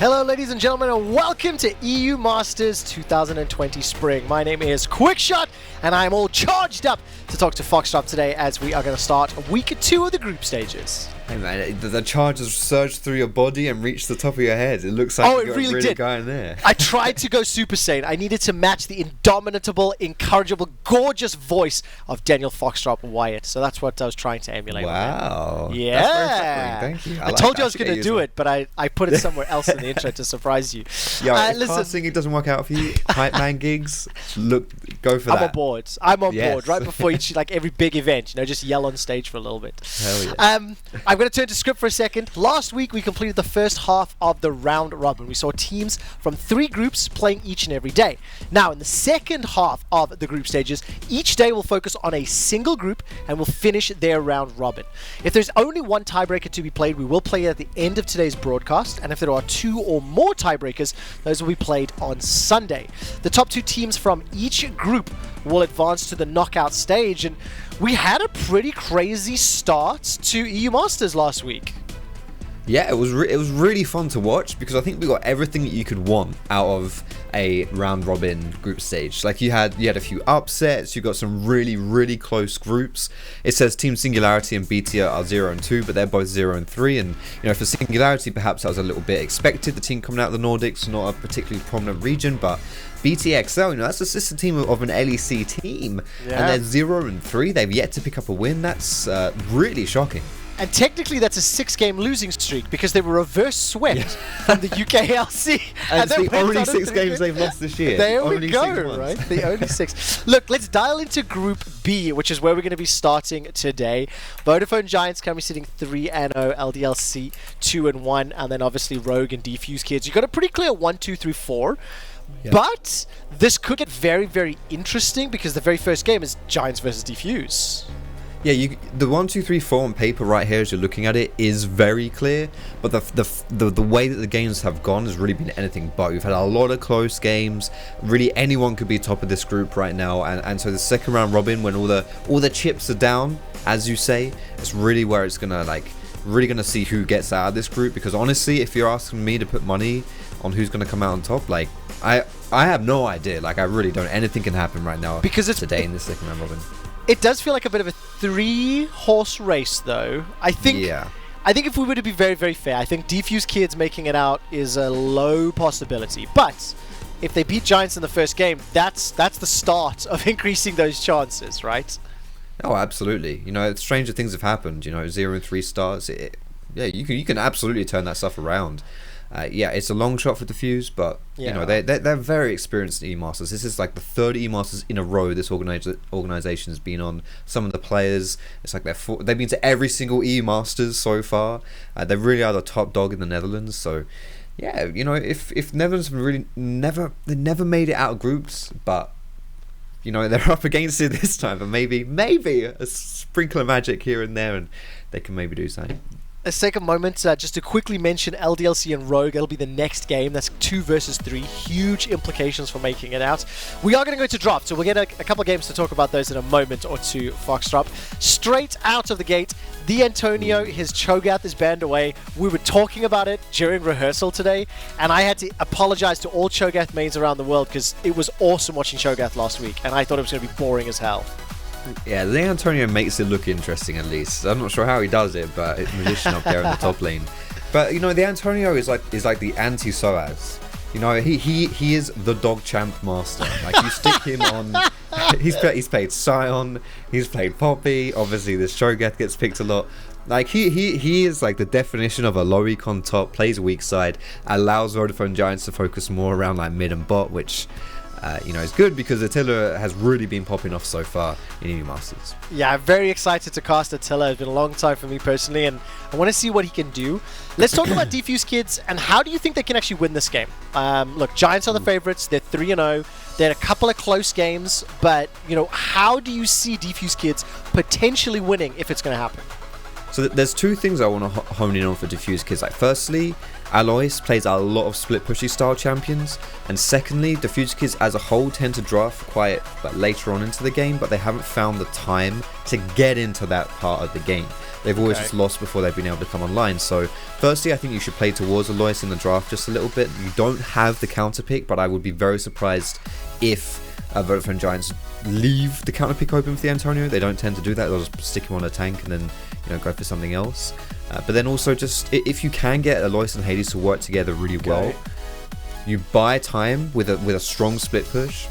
Hello ladies and gentlemen, and welcome to EU Masters 2020 Spring. My name is Quickshot and I'm all charged up to talk to Foxtrot today as we are going to start week 2 of the group stages. Hey man, the charge has surged through your body and reached the top of your head. It looks like you really going there. I tried to go Super Saiyan. I needed to match the indomitable, incorrigible, gorgeous voice of Daniel Foxtrot Wyatt. So that's what I was trying to emulate. Wow. Yeah. That's very thank you. I told you I was going to do it, but I put it somewhere else in the intro to surprise you. Yeah, if casting it doesn't work out for you, Hype Man gigs, go for that. I'm on board. I'm on board. Right before each, like every big event, just yell on stage for a little bit. Hell yeah. I'm going to turn to script for a second. Last week we completed the first half of the round robin. We saw teams from 3 groups playing each and every day. Now in the second half of the group stages, each day will focus on a single group and will finish their round robin. If there's only one tiebreaker to be played, we will play it at the end of today's broadcast, and if there are 2 or more tiebreakers, those will be played on Sunday. The top 2 teams from each group will advance to the knockout stage, and we had a pretty crazy start to EU Masters last week. Yeah, it was really fun to watch because I think we got everything that you could want out of a round robin group stage. Like you had a few upsets, you got some really close groups. It says Team Singularity and BT are 0 and 2, but they're both 0 and 3. And for Singularity, perhaps that was a little bit expected. The team coming out of the Nordics, not a particularly prominent region, but BTXL, that's a sister team of an LEC team, and they're 0 and 3. They've yet to pick up a win. That's really shocking. And technically that's a 6-game losing streak because they were reverse swept from the UKLC. And it's the only 6 games they've lost this year. There we go, right? The only 6. Look, let's dial into Group B, which is where we're going to be starting today. Vodafone Giants currently sitting 3-0, LDLC 2-1, and then obviously Rogue and Defusekids. You've got a pretty clear 1, 2, 3, 4. Yep. But this could get very interesting because the very first game is Giants versus Defuse. Yeah, the 1, 2, 3, 4 on paper right here as you're looking at it is very clear, but the way that the games have gone has really been anything but. We've had a lot of close games. Really, anyone could be top of this group right now, and so the second round robin, when all the chips are down, as you say, it's really where it's really gonna see who gets out of this group. Because honestly, if you're asking me to put money on who's gonna come out on top, I have no idea. I really don't. Anything can happen right now because it's today in the second round robin. It does feel like a bit of a 3-horse race, though. I think if we were to be very fair, I think Defusekids making it out is a low possibility. But if they beat Giants in the first game, that's the start of increasing those chances, right? Oh, absolutely. Stranger things have happened. 0 and 3 starts. You can absolutely turn that stuff around. It's a long shot for Defuse, but they're very experienced in E-Masters. This is like the 3rd E-Masters in a row this organization's been on. Some of the players, it's like they've been to every single E-Masters so far. They really are the top dog in the Netherlands. So yeah, if Netherlands have really never made it out of groups, but they're up against it this time, and maybe a sprinkle of magic here and there, and they can maybe do something. Let's take a moment just to quickly mention LDLC and Rogue. It'll be the next game. That's 2 versus 3. Huge implications for making it out. We are going to go to draft, so we'll get a couple of games to talk about those in a moment or two, Foxtrot. Straight out of the gate, the Antonio, his Cho'Gath is banned away. We were talking about it during rehearsal today, and I had to apologize to all Cho'Gath mains around the world because it was awesome watching Cho'Gath last week, and I thought it was going to be boring as hell. Yeah, the Antonio makes it look interesting at least. I'm not sure how he does it, but it's magician up there in the top lane. But the Antonio is like the anti-Soaz. He is the dog champ master. You stick him on. He's played Sion. He's played Poppy. Obviously, this Cho'Gath gets picked a lot. He is like the definition of a low econ top. Plays weak side. Allows Vodafone Giants to focus more around mid and bot, which. It's good because Attila has really been popping off so far in EU Masters. Yeah, I'm very excited to cast Attila. It's been a long time for me personally, and I want to see what he can do. Let's talk about Defusekids, and how do you think they can actually win this game? Look, Giants are the favorites. They're 3-0. They had a couple of close games, but, how do you see Defusekids potentially winning if it's going to happen? So there's 2 things I want to hone in on for Defusekids. Firstly, Alois plays a lot of split pushy style champions, and secondly, Defusekids as a whole tend to draft quite later on into the game, but they haven't found the time to get into that part of the game. They've always just lost before they've been able to come online. So firstly, I think you should play towards Alois in the draft just a little bit. You don't have the counter pick, but I would be very surprised if Vodafone Giants leave the counter pick open for the Antonio. They don't tend to do that. They'll just stick him on a tank and then go for something else. But then also, just if you can get Alois and Hadess to work together really well, you buy time with a strong split push.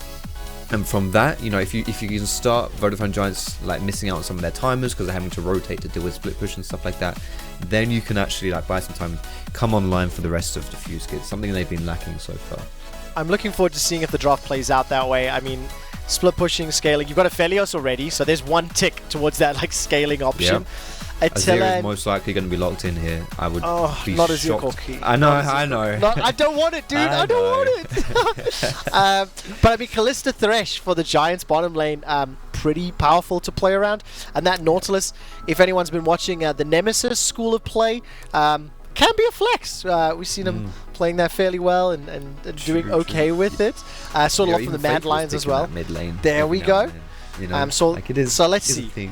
And from that, if you can start Vodafone Giants missing out on some of their timers because they're having to rotate to deal with split push and stuff like that, then you can actually buy some time, come online for the rest of Defusekids, something they've been lacking so far. I'm looking forward to seeing if the draft plays out that way. I mean, split pushing, scaling. You've got Aphelios already, so there's one tick towards that scaling option. Yep. Attila is most likely going to be locked in here. I would be not shocked. Azir. I know. I don't want it, dude. I don't want it. But I mean, Kalista Thresh for the Giants bottom lane, pretty powerful to play around. And that Nautilus, if anyone's been watching the Nemesis school of play, can be a flex. We've seen him playing that fairly well and doing okay with it. Sort of a lot from the Mad Lions as well. Mid lane there we go. So let's see.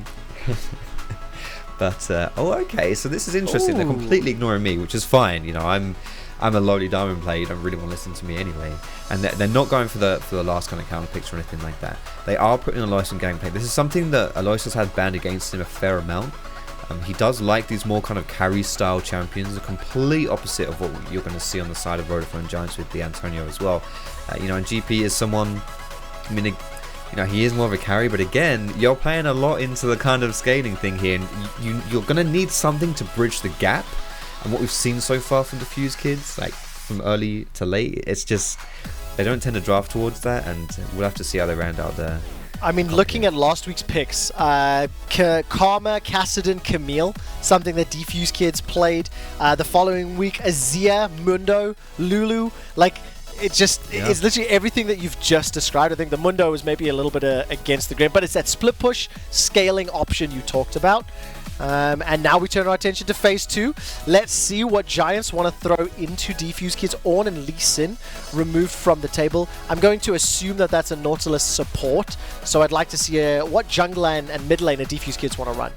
But okay, so this is interesting. They're completely ignoring me, which is fine. I'm a lowly diamond player. You don't really want to listen to me anyway. And they're not going for the last kind of counter picks or anything like that. They are putting Alois on Gangplank. This is something that Alois has had banned against him a fair amount. He does like these more kind of carry style champions, the complete opposite of what you're going to see on the side of Vodafone Giants with the Antonio as well. And GP is someone, he is more of a carry, but again, you're playing a lot into the kind of scaling thing here, and you're going to need something to bridge the gap. And what we've seen so far from Defusekids, from early to late, it's just, they don't tend to draft towards that, and we'll have to see how they round out there. I mean, looking at last week's picks, Karma, Kassadin, Camille, something that Defusekids played. The following week, Azir, Mundo, Lulu, it's literally everything that you've just described. I think the Mundo is maybe a little bit against the grain, but it's that split push scaling option you talked about. And now we turn our attention to phase 2. Let's see what Giants want to throw into Defusekids. Ornn and Lee Sin removed from the table. I'm going to assume that that's a Nautilus support, so I'd like to see what jungler and mid lane Defusekids want to run.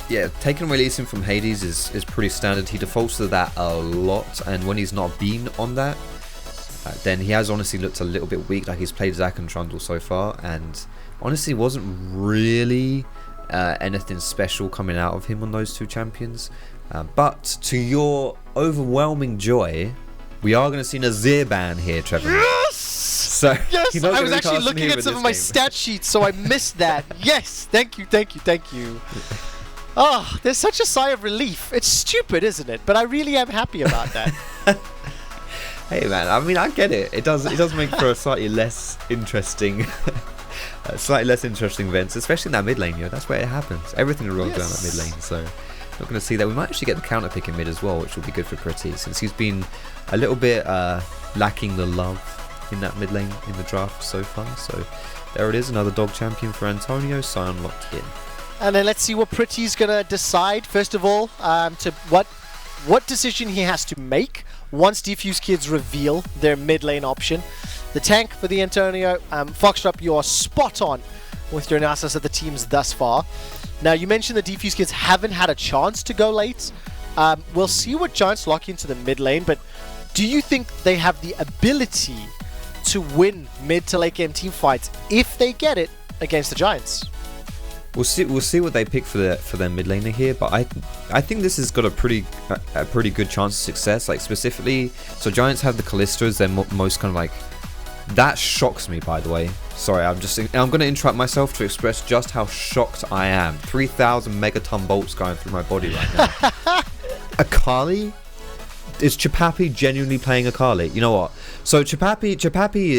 Yeah, taking away Lee Sin from Hadess is pretty standard. He defaults to that a lot, and when he's not been on that, then he has honestly looked a little bit weak. He's played Zac and Trundle so far, and honestly wasn't really anything special coming out of him on those two champions. But to your overwhelming joy, we are going to see an Azir ban here, Trevor. Yes! So yes! I was actually looking at some of my stat sheets, so I missed that. Yes! Thank you. Oh, there's such a sigh of relief. It's stupid, isn't it? But I really am happy about that. Hey man, I mean, I get it. It does make for a slightly less interesting events, especially in that mid lane. That's where it happens. Everything revolves around that mid lane. So not going to see that. We might actually get the counter pick in mid as well, which will be good for Pretty, since he's been a little bit lacking the love in that mid lane in the draft so far. So there it is, another dog champion for Antonio. Sion locked in. And then let's see what Pretty's going to decide. First of all, to what decision he has to make once Defusekids reveal their mid lane option. The tank for the Antonio. Foxtrot, you are spot on with your analysis of the teams thus far. Now, you mentioned the Defusekids haven't had a chance to go late. We'll see what Giants lock into the mid lane, but do you think they have the ability to win mid to late game team fights if they get it against the Giants? We'll see what they pick for their mid laner here, but I think this has got a pretty good chance of success. Specifically, so Giants have the Kalista as their most kind of that shocks me, by the way. Sorry, I'm going to interrupt myself to express just how shocked I am. 3,000 megaton bolts going through my body right now. Akali? Is Chapapi genuinely playing Akali? You know what? So Chapapi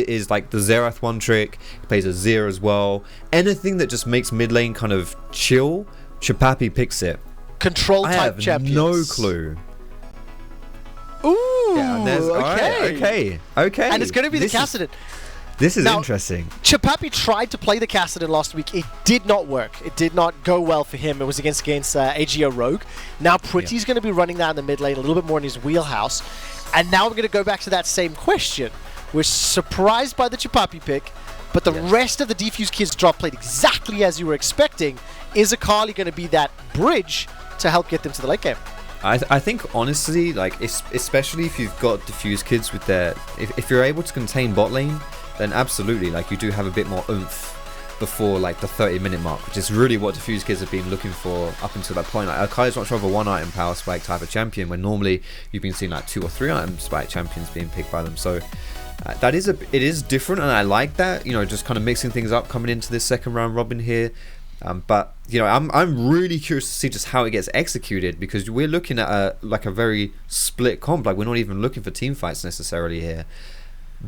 is the Xerath one trick. He plays Azir as well. Anything that just makes mid lane kind of chill, Chapapi picks it. Control type champions. I have no clue. Ooh, okay. And it's going to be the Kassadin. This is interesting. Chapapi tried to play the Kassadin last week. It did not work. It did not go well for him. It was against AGO Rogue. Now Pretty's going to be running that in the mid lane, a little bit more in his wheelhouse. And now I'm going to go back to that same question. We're surprised by the Chapapi pick, but the rest of the Defusekids drop played exactly as you were expecting. Is Akali going to be that bridge to help get them to the late game? I think honestly, like especially if you've got Defusekids with their, if you're able to contain bot lane, then absolutely, like you do have a bit more oomph before like the 30-minute mark, which is really what Defusekids have been looking for up until that point. Like Akali's much more of a one-item power spike type of champion, when normally you've been seeing like 2 or 3 item spike champions being picked by them. So it is different, and I like that. You know, just kind of mixing things up coming into this second round robin here. But you know, I'm really curious to see just how it gets executed, because we're looking at a very split comp. Like we're not even looking for team fights necessarily here.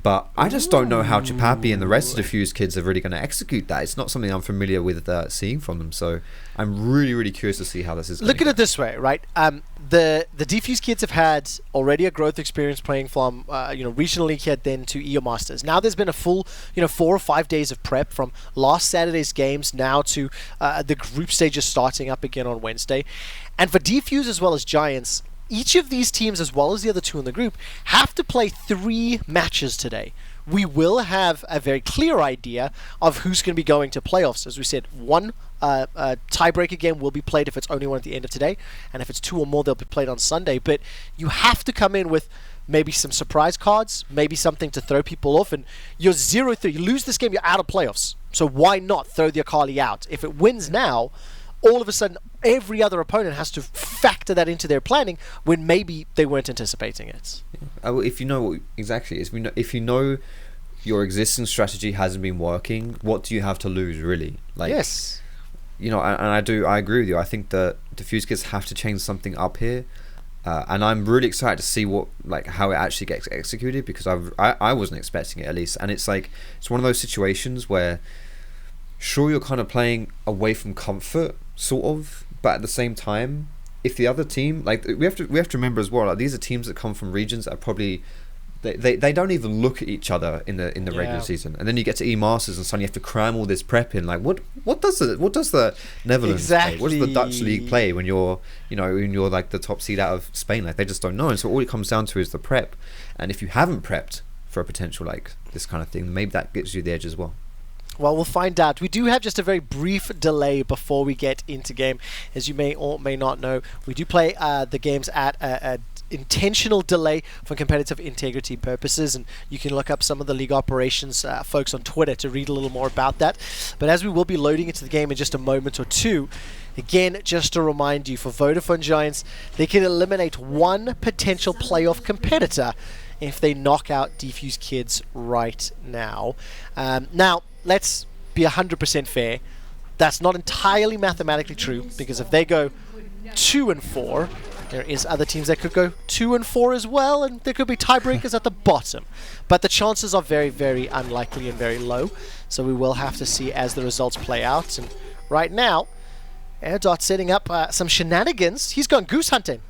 But I just don't know how Chapapi and the rest of the Defusekids are really going to execute that. It's not something I'm familiar with seeing from them. So I'm really, really curious to see how this is going. Look at it this way, right? The Defusekids have had already a growth experience playing from regional league here, then to EO Masters. Now there's been a full 4 or 5 days of prep from last Saturday's games now to the group stages starting up again on Wednesday. And for Defuse as well as Giants, each of these teams, as well as the other 2 in the group, have to play 3 matches today. We will have a very clear idea of who's going to be going to playoffs. As we said, one tiebreaker game will be played if it's only one at the end of today, and if it's 2 or more, they'll be played on Sunday. But you have to come in with maybe some surprise cards, maybe something to throw people off, and you're 0-3. You lose this game, you're out of playoffs. So why not throw the Akali out? If it wins now, all of a sudden every other opponent has to factor that into their planning when maybe they weren't anticipating it. If you know what exactly is, if you know your existing strategy hasn't been working, what do you have to lose, really? Like, yes, you know, and I agree with you. I think that Defusekids have to change something up here, and I'm really excited to see how it actually gets executed, because I wasn't expecting it, at least. And it's like, it's one of those situations where sure, you're kind of playing away from comfort, sort of, but at the same time, if the other team, like, we have to remember as well, like, these are teams that come from regions that are probably they don't even look at each other in the regular season, and then you get to E-Masters and suddenly you have to cram all this prep in. Like, what does the Netherlands play? What does the Dutch league play when you're like the top seed out of Spain? Like, they just don't know. And so all it comes down to is the prep, and if you haven't prepped for a potential like this kind of thing, maybe that gives you the edge as well. Well, we'll find out. We do have just a very brief delay before we get into game. As you may or may not know, we do play the games at a intentional delay for competitive integrity purposes, and you can look up some of the league operations folks on Twitter to read a little more about that. But as we will be loading into the game in just a moment or two, again, just to remind you, for Vodafone Giants, they can eliminate 1 potential playoff competitor if they knock out Defusekids right now. Now, let's be 100% fair. That's not entirely mathematically true, because if they go 2-4, there is other teams that could go 2-4 as well, and there could be tiebreakers at the bottom. But the chances are very, very unlikely and very low. So we will have to see as the results play out. And right now, Erdote setting up some shenanigans. He's gone goose hunting.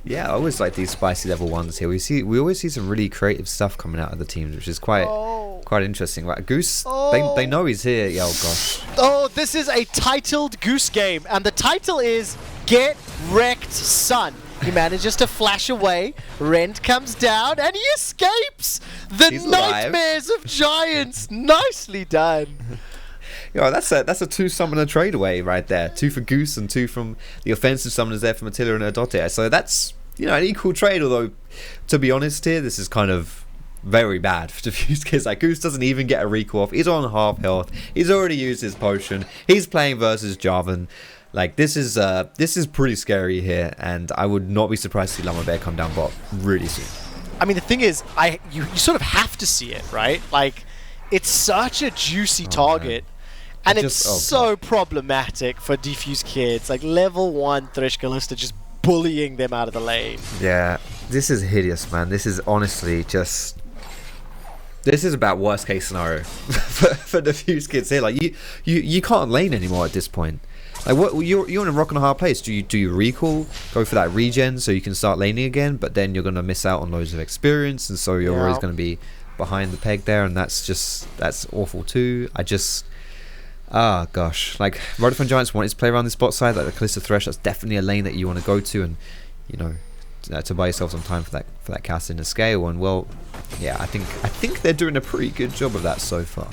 Yeah, I always like these spicy level 1s here. We always see some really creative stuff coming out of the teams, which is quite interesting. Right, Goose, they know he's here. Yeah, oh gosh. Oh, this is a titled Goose game, and the title is Get Wrecked, Son. He manages to flash away. Rend comes down, and he escapes the nightmares of Giants. Nicely done. Yo, that's a 2 summoner trade away right there. 2 for Goose and 2 from the offensive summoners there from Attila and Erdote. So that's, an equal trade, although, to be honest here, this is kind of very bad for Defusekids. Like, Goose doesn't even get a recall off. He's on half health. He's already used his potion. He's playing versus Jarvan. Like, this is pretty scary here, and I would not be surprised to see Lamabear come down bot really soon. I mean, the thing is, you sort of have to see it, right? Like, it's such a juicy target. Man. And it's so problematic for Defusekids. Like, level 1 Thresh Kalista just bullying them out of the lane. Yeah, this is hideous, man. This is honestly just... This is about worst case scenario for Defusekids here. Like, you can't lane anymore at this point. Like, what you're in a rock and a hard place. Do you recall, go for that regen so you can start laning again, but then you're going to miss out on loads of experience, and so you're always going to be behind the peg there, and that's awful too. Ah, gosh. Like, Vodafone Giants wanted to play around this bot side, like the Kalista Thresh. That's definitely a lane that you want to go to, and, to buy yourself some time for that Kassadin to scale. And well, yeah, I think they're doing a pretty good job of that so far.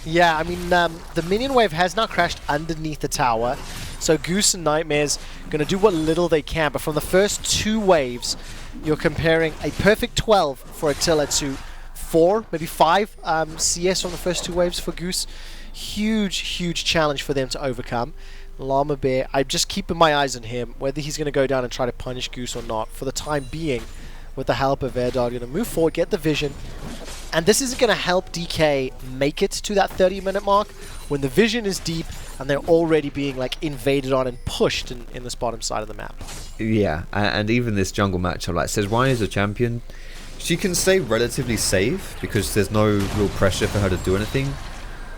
Yeah, I mean, the minion wave has now crashed underneath the tower, so Goose and Nightmare's going to do what little they can, but from the first 2 waves, you're comparing a perfect 12 for Attila to 4, maybe 5 CS on the first 2 waves for Goose. Huge challenge for them to overcome. Lamabear, I'm just keeping my eyes on him, whether he's going to go down and try to punish Goose or not. For the time being, with the help of Erdote, going to move forward, get the vision. And this isn't going to help DK make it to that 30-minute mark when the vision is deep and they're already being like invaded on and pushed in this bottom side of the map. Yeah, and even this jungle matchup, like Sejuani is a champion. She can stay relatively safe because there's no real pressure for her to do anything,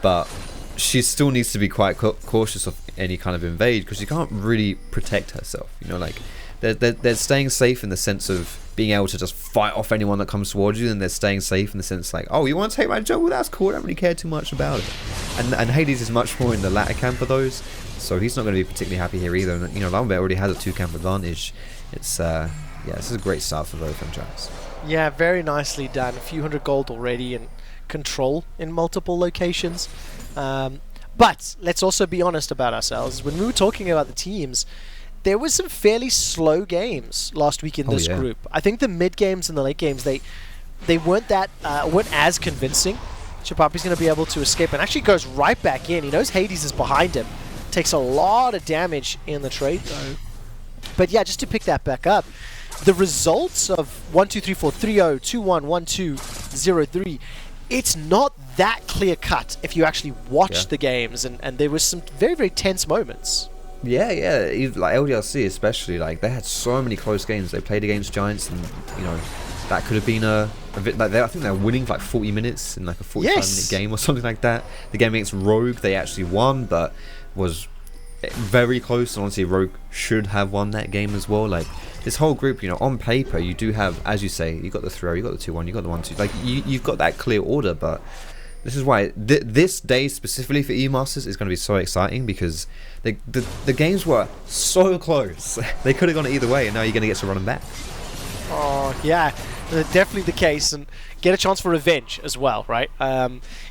but she still needs to be quite cautious of any kind of invade because she can't really protect herself. You know, like they're staying safe in the sense of being able to just fight off anyone that comes towards you, and they're staying safe in the sense like, oh, you want to take my jungle? That's cool. I don't really care too much about it. And Hadess is much more in the latter camp of those, so he's not going to be particularly happy here either. And, you know, Lamabear already has a 2-camp advantage. It's yeah, this is a great start for Vodafone Giants. Yeah, very nicely done. A few hundred gold already and control in multiple locations. But let's also be honest about ourselves. When we were talking about the teams, there was some fairly slow games last week in this group. I think the mid games and the late games, they weren't as convincing. Chapapi's going to be able to escape and actually goes right back in. He knows Hadess is behind him. Takes a lot of damage in the trade though. But yeah, just to pick that back up, the results of 1, 2, 3, 4, 3-0, 2-1, 1-2, 0-3, it's not that clear cut if you actually watch the games, and there was some very tense moments. Yeah, like LDLC especially, like they had so many close games. They played against Giants, and you know that could have been a bit like I think they were winning for like 40 minutes in like a 45-minute game or something like that. The game against Rogue, they actually won, but was very close. And honestly, Rogue should have won that game as well. Like this whole group, you know, on paper you do have, as you say, you got the 3-0, you got the 2-1, you got the 1-2. Like you've got that clear order, but this is why this day specifically for E-Masters is going to be so exciting because the games were so close. They could have gone either way, and now you're going to get to run them back. Oh, yeah, definitely the case, and get a chance for revenge as well, right?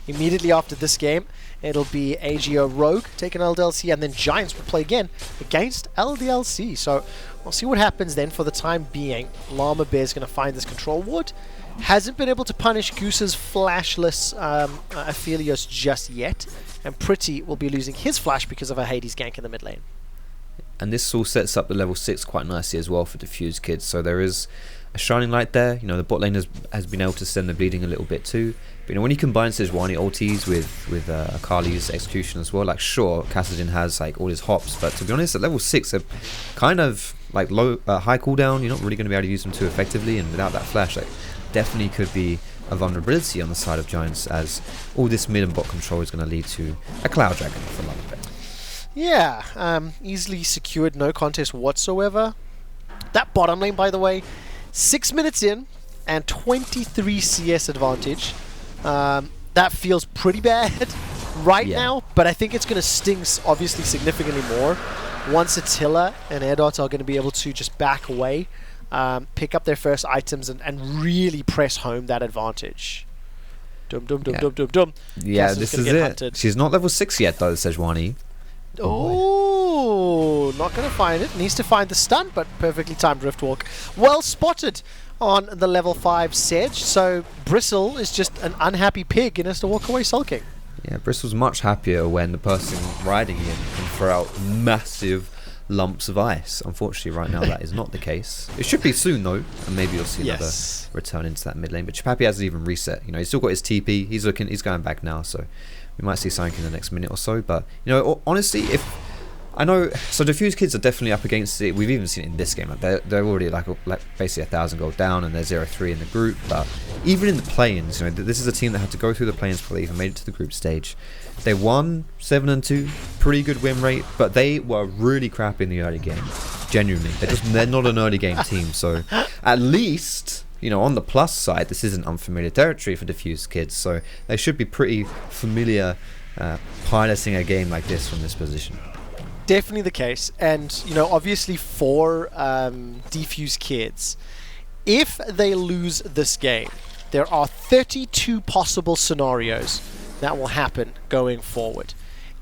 Immediately after this game, it'll be AGO Rogue taking LDLC, and then Giants will play again against LDLC. So we'll see what happens then. For the time being, Lamabear is going to find this control ward. Hasn't been able to punish Goose's flashless Aphelios just yet, and Pretty will be losing his flash because of a Hadess gank in the mid lane. And this all sets up the level 6 quite nicely as well for Defusekids. So there is a shining light there. You know, the bot lane has been able to send the bleeding a little bit too. But you know, when you combine Sejuani ultis with Akali's execution as well, like sure, Kassadin has like all his hops, but to be honest, at level 6 they're kind of like low, high cooldown. You're not really going to be able to use them too effectively, and without that flash, like definitely could be a vulnerability on the side of Giants, as all this mid and bot control is going to lead to a Cloud Dragon for Lamabear. Yeah, easily secured, no contest whatsoever. That bottom lane, by the way, 6 minutes in and 23 CS advantage. That feels pretty bad right now, but I think it's going to sting obviously significantly more once Attila and Erdote are going to be able to just back away, pick up their first items and really press home that advantage. Dum. Yeah, this is it. Hunted. She's not level 6 yet though, Sejuani. Oh, not going to find it. Needs to find the stun, but perfectly timed Riftwalk. Well spotted on the level 5 Sej. So Bristle is just an unhappy pig and has to walk away sulking. Yeah, Bristle's much happier when the person riding him can throw out massive lumps of ice. Unfortunately, right now that is not the case. It should be soon though, and maybe you'll see another return into that mid lane. But Chapapi hasn't even reset. You know, he's still got his TP. He's going back now, so we might see something in the next minute or so. But you know, honestly, if I know, so Defusekids are definitely up against it. We've even seen it in this game. Like they're already like basically 1,000 gold down, and they're 0-3 in the group. But even in the play-ins, you know, this is a team that had to go through the play-ins before they even made it to the group stage. They won 7-2, pretty good win rate, but they were really crap in the early game. Genuinely, they're not an early game team. So at least, you know, on the plus side, this isn't unfamiliar territory for Defusekids. So they should be pretty familiar piloting a game like this from this position. Definitely the case, and you know, obviously for Defusekids, If they lose this game, there are 32 possible scenarios that will happen going forward.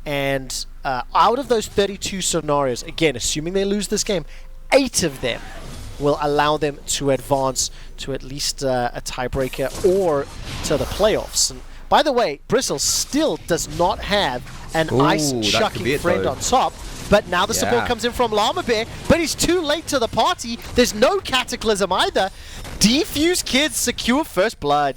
And out of those 32 scenarios, again, assuming they lose this game, 8 of them will allow them to advance to at least a tiebreaker or to the playoffs. And by the way, Bristle still does not have an ice-chucking friend on top. But now the support comes in from Lamabear, but he's too late to the party. There's no Cataclysm either. Defusekids secure first blood.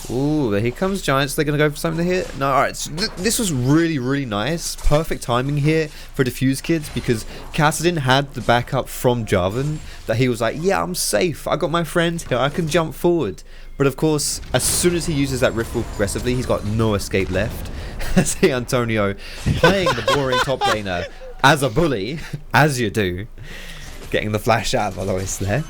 Ooh, here comes Giants. They're going to go for something here. No, alright. So this was really, really nice. Perfect timing here for Defusekids because Kassadin had the backup from Jarvan that he was like, yeah, I'm safe. I got my friend here. I can jump forward. But of course, as soon as he uses that rift progressively, he's got no escape left. See Antonio playing the boring top laner as a bully, as you do. Getting the flash out of Alois there.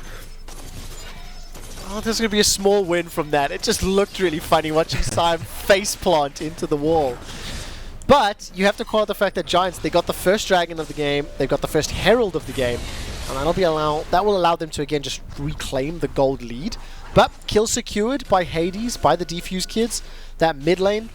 Oh, there's going to be a small win from that. It just looked really funny watching Sion faceplant into the wall. But you have to call out the fact that Giants, they got the first dragon of the game, they've got the first herald of the game, and that will allow them to again just reclaim the gold lead. But kill secured by Hadess, by the Defusekids. That mid lane,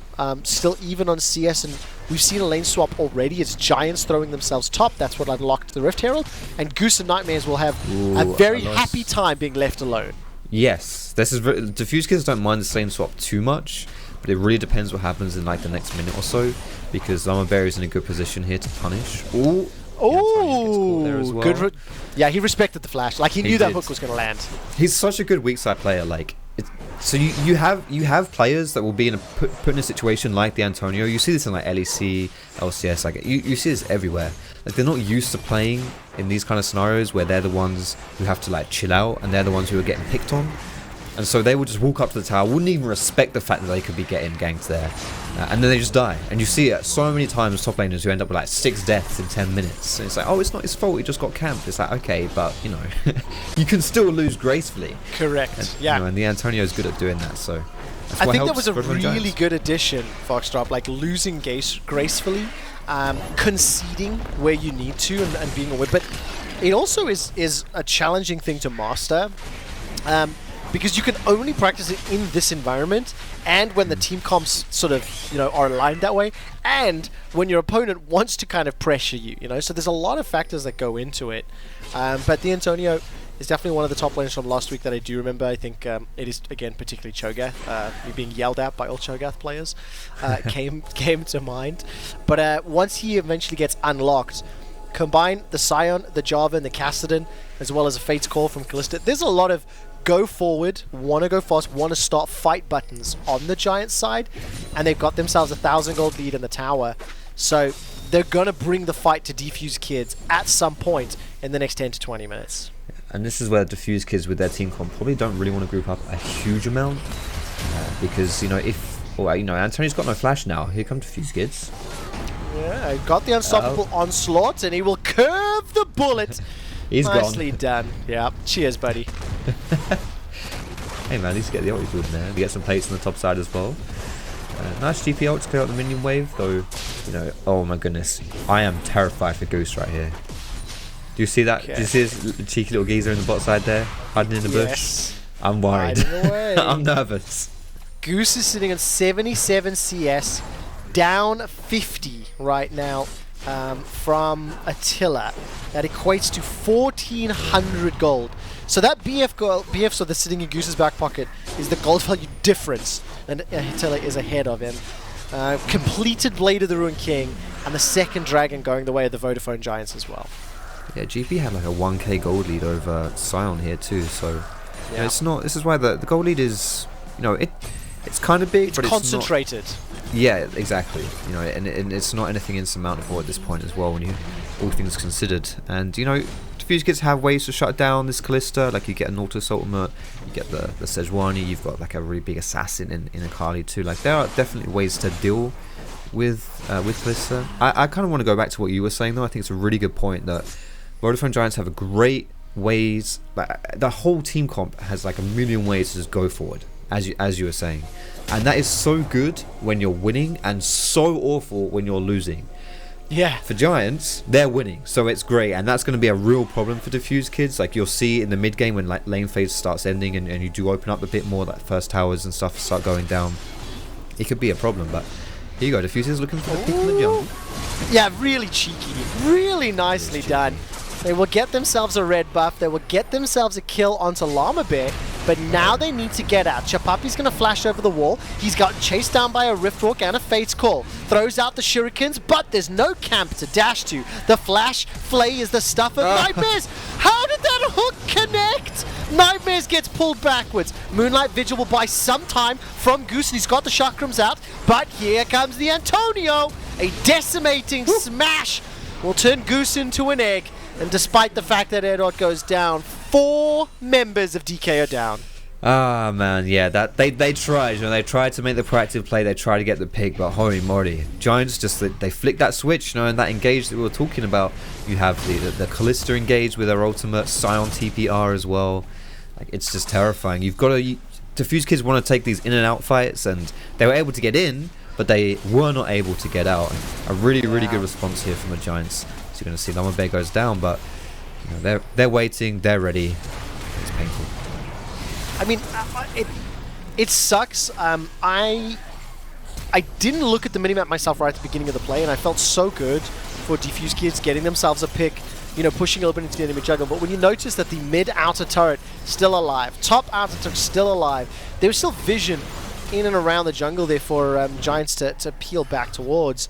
still even on CS, and we've seen a lane swap already. It's Giants throwing themselves top. That's what unlocked the Rift Herald. And Goose and Nightmares will have a very happy time being left alone. Yes, this is Defusekids don't mind the lane swap too much, but it really depends what happens in like the next minute or so, because Lamabear is in a good position here to punish. Ooh. Oh, well. Good. Yeah, he respected the flash. Like he knew that hook was going to land. He's such a good weak side player. Like, so you have players that will be in put in a situation like the Antonio. You see this in like LEC, LCS. Like you see this everywhere. Like they're not used to playing in these kind of scenarios where they're the ones who have to like chill out and they're the ones who are getting picked on. And so they would just walk up to the tower, wouldn't even respect the fact that they could be getting ganked there. And then they just die. And you see it so many times, top laners who end up with like 6 deaths in 10 minutes. And it's like, oh, it's not his fault, he just got camped. It's like, okay, but, you know, you can still lose gracefully. Correct, and, yeah. You know, and the Antonio's good at doing that, so... I think that was a really good addition, Foxdrop, like losing gracefully, conceding where you need to and being aware. But it also is a challenging thing to master. Because you can only practice it in this environment, and when the team comps sort of, you know, are aligned that way, and when your opponent wants to kind of pressure you, you know. So there's a lot of factors that go into it. But the Antonio is definitely one of the top laners from last week that I do remember. I think it is, again, particularly Cho'Gath. Me being yelled at by all Cho'Gath players came to mind. But once he eventually gets unlocked, combine the Sion, the Jarvan, the Kassadin, as well as a Fate's Call from Kalista, there's a lot of go forward, want to go fast, want to start fight buttons on the Giants side, and they've got themselves 1,000 gold lead in the tower. So they're going to bring the fight to Defusekids at some point in the next 10 to 20 minutes. And this is where Defusekids with their team comp probably don't really want to group up a huge amount, because, you know, Antonio's got no flash now. Here come Defusekids. Yeah, got the unstoppable onslaught, and he will curve the bullet. He's nicely gone. done. Yeah. Cheers, buddy. Hey man, at least get the ulti in there. We get some plates on the top side as well. Nice GP ult to clear out the minion wave, though. You know, oh my goodness, I am terrified for Goose right here. Do you see that? Okay. Do you see this cheeky little geezer in the bot side there, hiding in the bush? I'm worried. I'm nervous. Goose is sitting on 77 CS, down 50 right now. From Attila. That equates to 1,400 gold. So that BF so that's sitting in Goose's back pocket is the gold value difference, and Attila is ahead of him. Completed Blade of the Ruined King, and the second dragon going the way of the Vodafone Giants as well. Yeah, GP had like a 1k gold lead over Sion here too, so yeah. You know, it's not. This is why the gold lead is, you know, it's kind of big, it's but concentrated. It's not. Yeah, exactly. You know, and it's not anything insurmountable at this point as well, when you all things considered. And you know, Defusekids have ways to shut down this Kalista. Like you get a Nautilus ultimate, you get the Sejuani, you've got like a really big assassin in Akali too. Like there are definitely ways to deal with Kalista. I kind of want to go back to what you were saying though. I think it's a really good point that Vodafone Giants have a great ways. Like the whole team comp has like a million ways to just go forward, as you were saying. And that is so good when you're winning and so awful when you're losing. Yeah. For Giants, they're winning, so it's great, and that's going to be a real problem for Defusekids. Like, you'll see in the mid game when like lane phase starts ending and you do open up a bit more, like first towers and stuff start going down, it could be a problem. But here you go, Defusekids looking for the pick in the jungle. Yeah, really cheeky, really nicely done. They will get themselves a red buff. They will get themselves a kill onto Lamabear. But now they need to get out. Chapapi's going to flash over the wall. He's gotten chased down by a Riftwalk and a Fate's Call. Throws out the shurikens, but there's no camp to dash to. The flash flay is the stuff of Nightmares. How did that hook connect? Nightmares gets pulled backwards. Moonlight Vigil will buy some time from Goose, and he's got the chakrams out. But here comes the Antonio. A decimating smash will turn Goose into an egg. And despite the fact that Erdote goes down, 4 members of DK are down. Ah, man, yeah, that they tried, you know, they tried to make the proactive play, they tried to get the pick, but holy moly, Giants just, they flicked that switch, you know, and that engage that we were talking about. You have the Kalista engaged with her ultimate, Sion TPR as well. Like, it's just terrifying. You've got to, Defusekids want to take these in and out fights, and they were able to get in, but they were not able to get out. A really good response here from the Giants. So you're going to see Lamabear goes down, but you know, they're waiting, they're ready. It's painful. I mean, it sucks. I didn't look at the minimap myself right at the beginning of the play, and I felt so good for Defusekids getting themselves a pick, you know, pushing a little bit into the enemy jungle. But when you notice that the mid-outer turret still alive, top outer turret still alive, there was still vision in and around the jungle there for Giants to peel back towards.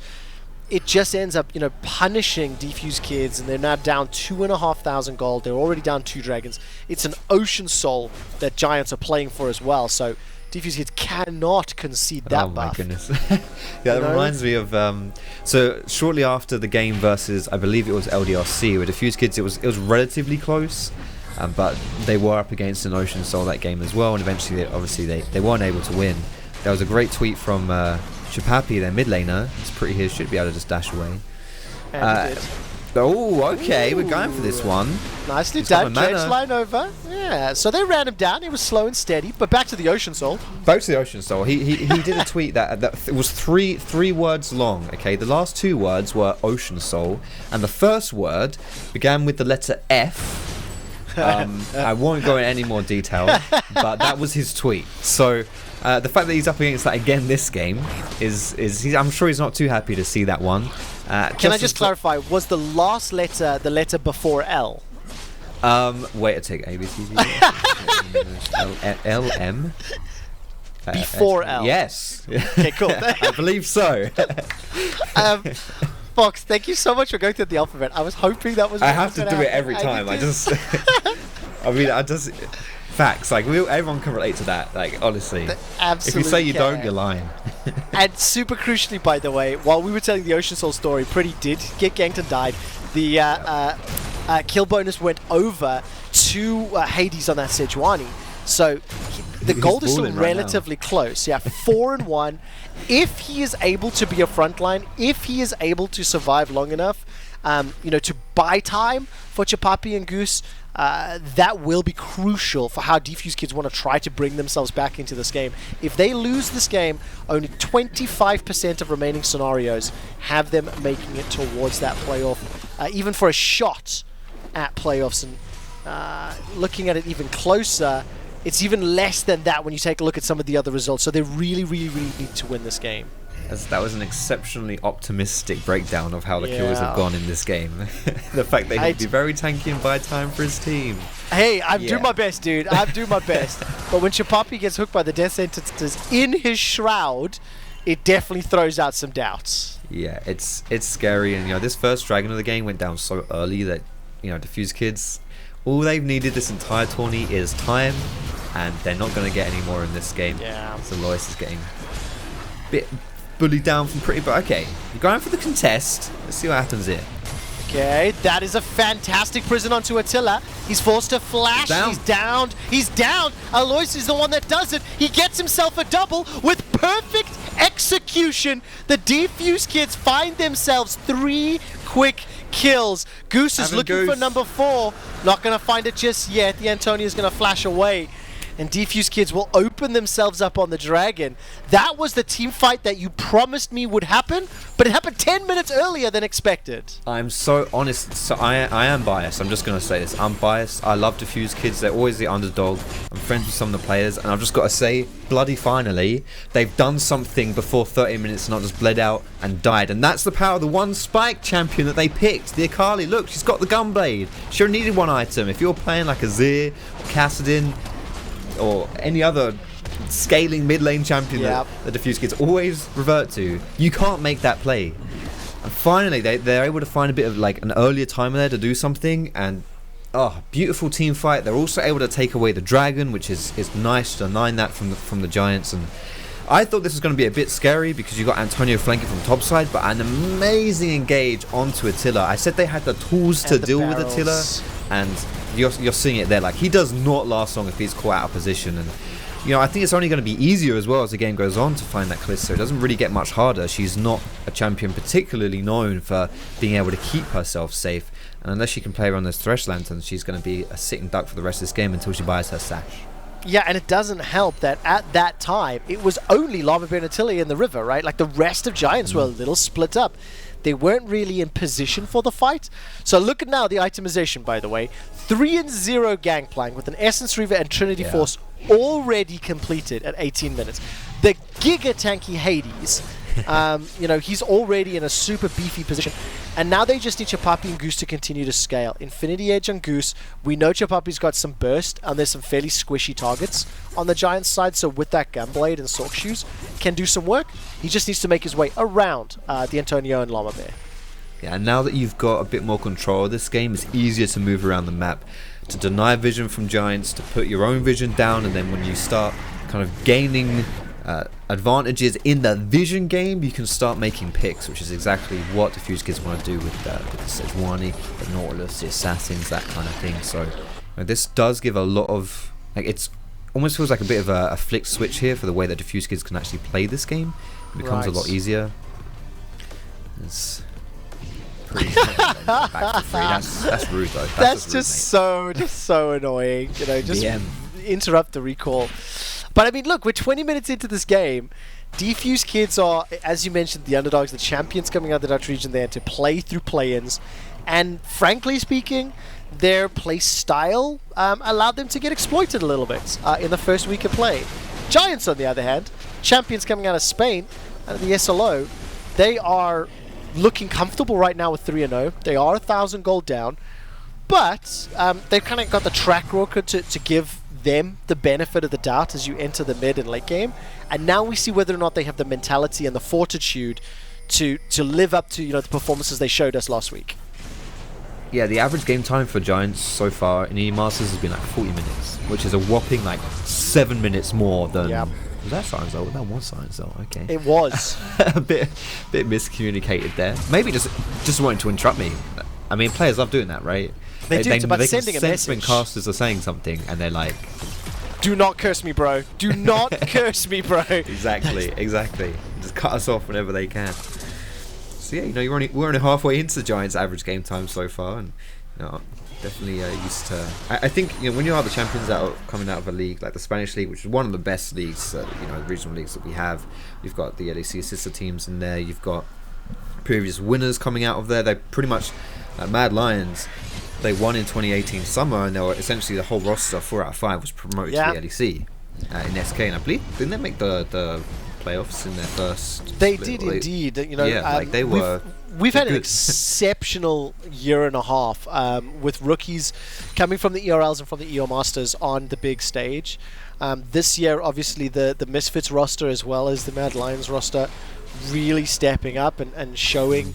It just ends up, you know, punishing Defusekids, and they're now down 2,500 gold. They're already down 2 dragons. It's an Ocean Soul that Giants are playing for as well, so Defusekids cannot concede that buff. Oh my goodness. Yeah, that reminds me of, so shortly after the game versus, I believe it was LDRC, with Defusekids, it was relatively close, but they were up against an Ocean Soul that game as well, and eventually, they weren't able to win. There was a great tweet from Chapapi, their mid laner. He's pretty here, should be able to just dash away. Oh, okay, we're going for this one. Nicely done, James line over. Yeah, so they ran him down. He was slow and steady, but back to the Ocean Soul. Back to the Ocean Soul. He did a tweet that it was three words long. Okay, the last 2 words were Ocean Soul, and the first word began with the letter F. I won't go into any more detail, but that was his tweet. So the fact that he's up against that again this game is I'm sure he's not too happy to see that one. Can I just clarify? Was the last letter the letter before L? Wait a tick. A B C D L M. Before L. Yes. Okay, cool. I believe so. Fox, thank you so much for going through the alphabet. I was hoping that was. I have to do it every time. I just. I just. Facts. Like everyone can relate to that. Like honestly, if you say you don't, you're lying. And super crucially, by the way, while we were telling the Ocean Soul story, Pretty did get ganked and died. The kill bonus went over to Hadess on that Sejuani. So the gold is still relatively close. Yeah, 4-1. If he is able to be a frontline, if he is able to survive long enough, you know, to buy time for Chapapi and Goose, that will be crucial for how Defusekids want to try to bring themselves back into this game. If they lose this game, only 25% of remaining scenarios have them making it towards that playoff, even for a shot at playoffs. And looking at it even closer, it's even less than that when you take a look at some of the other results. So they really need to win this game. That was an exceptionally optimistic breakdown of how the kills have gone in this game. The fact that he'd be very tanky and buy time for his team. Hey, I'm doing my best, dude. I'm doing my best. But when Chapapi gets hooked by the death sentences in his shroud, it definitely throws out some doubts. Yeah, it's scary. And you know, this first dragon of the game went down so early that, you know, Defusekids, all they've needed this entire tourney is time, and they're not going to get any more in this game. Yeah. So Alois is getting a bit bullied down from Pretty, but okay, you're going for the contest. Let's see what happens here. Okay, that is a fantastic prison onto Attila. He's forced to flash. He's down. He's down. Alois is the one that does it. He gets himself a double with perfect execution. The Defusekids find themselves 3 quick kills. Goose is looking for number 4. Not going to find it just yet. The Antonio is going to flash away. And Defusekids will open themselves up on the Dragon. That was the team fight that you promised me would happen, but it happened 10 minutes earlier than expected. I'm so honest. So I am biased. I'm just going to say this. I'm biased. I love Defusekids. They're always the underdog. I'm friends with some of the players, and I've just got to say, bloody finally, they've done something before 30 minutes and not just bled out and died. And that's the power of the one spike champion that they picked, the Akali. Look, she's got the Gunblade. She only needed one item. If you're playing like a Zir or Kassadin or any other scaling mid lane champion that the Defusekids always revert to, you can't make that play. And finally, they're able to find a bit of like an earlier timer there to do something, and beautiful team fight. They're also able to take away the Dragon, which is nice to deny that from the Giants. And I thought this was going to be a bit scary because you got Antonio flanking from topside, but an amazing engage onto Attila. I said they had the tools to deal with Attila, and you're seeing it there. Like, he does not last long if he's caught out of position. And you know, I think it's only going to be easier as well as the game goes on to find that Kalista. It doesn't really get much harder. She's not a champion particularly known for being able to keep herself safe, and unless she can play around those Thresh lanterns, she's going to be a sitting duck for the rest of this game until she buys her sash. Yeah, and it doesn't help that at that time, it was only Lamabear and Attila in the river, right? Like, the rest of Giants were a little split up. They weren't really in position for the fight. So look at now the itemization, by the way. 3-0 Gangplank with an Essence Reaver and Trinity Force already completed at 18 minutes. The Giga Tanky Hadess, you know, he's already in a super beefy position. And now they just need Chapapi and Goose to continue to scale. Infinity Edge on Goose. We know Chapapi's got some burst, and there's some fairly squishy targets on the Giants side. So with that Gunblade and Sork Shoes, can do some work. He just needs to make his way around the Antonio and Lamabear. Yeah, and now that you've got a bit more control of this game, it's easier to move around the map, to deny vision from Giants, to put your own vision down, and then when you start kind of gaining advantages in the vision game, you can start making picks, which is exactly what Defusekids want to do with the Sejuani, the Nautilus, the Assassins, that kind of thing. So this does give a lot of, like, it's almost feels like a bit of a flick switch here for the way that Defusekids can actually play this game. It becomes a lot easier. It's pretty back to free. That's rude though. That's just so annoying. You know, just interrupt the recall. But I mean, look, we're 20 minutes into this game. Defusekids are, as you mentioned, the underdogs, the champions coming out of the Dutch region there to play through play-ins. And frankly speaking, their play style allowed them to get exploited a little bit in the first week of play. Giants, on the other hand, champions coming out of Spain, out of the SLO, they are looking comfortable right now with 3-0. They are 1,000 gold down, but they've kind of got the track record to give them the benefit of the doubt as you enter the mid and late game. And now we see whether or not they have the mentality and the fortitude to live up to, you know, the performances they showed us last week. Yeah, the average game time for Giants so far in E Masters has been like 40 minutes, which is a whopping like 7 minutes more than... Was that Science Zone? That was Science Zone, okay. It was. a bit miscommunicated there. Maybe just wanting to interrupt me. I mean, players love doing that, right? They do, but sending a message. When casters are saying something and they're like, do not curse me, bro. Do not curse me, bro. Exactly. Just cut us off whenever they can. So yeah, you know, we're only halfway into the Giants' average game time so far, and you know, definitely used to. I think, you know, when you are the champions that are coming out of a league like the Spanish league, which is one of the best leagues, you know, regional leagues that we have. You've got the ADC sister teams in there. You've got previous winners coming out of there. They pretty much Mad Lions. They won in 2018 summer, and they were essentially the whole roster 4 out of 5 was promoted to the ADC in SK, and I believe didn't they make the playoffs in their first? They did indeed. You know, like they were. We've had an exceptional year and a half with rookies coming from the ERLs and from the EO Masters on the big stage. This year, obviously, the Misfits roster as well as the Mad Lions roster really stepping up and showing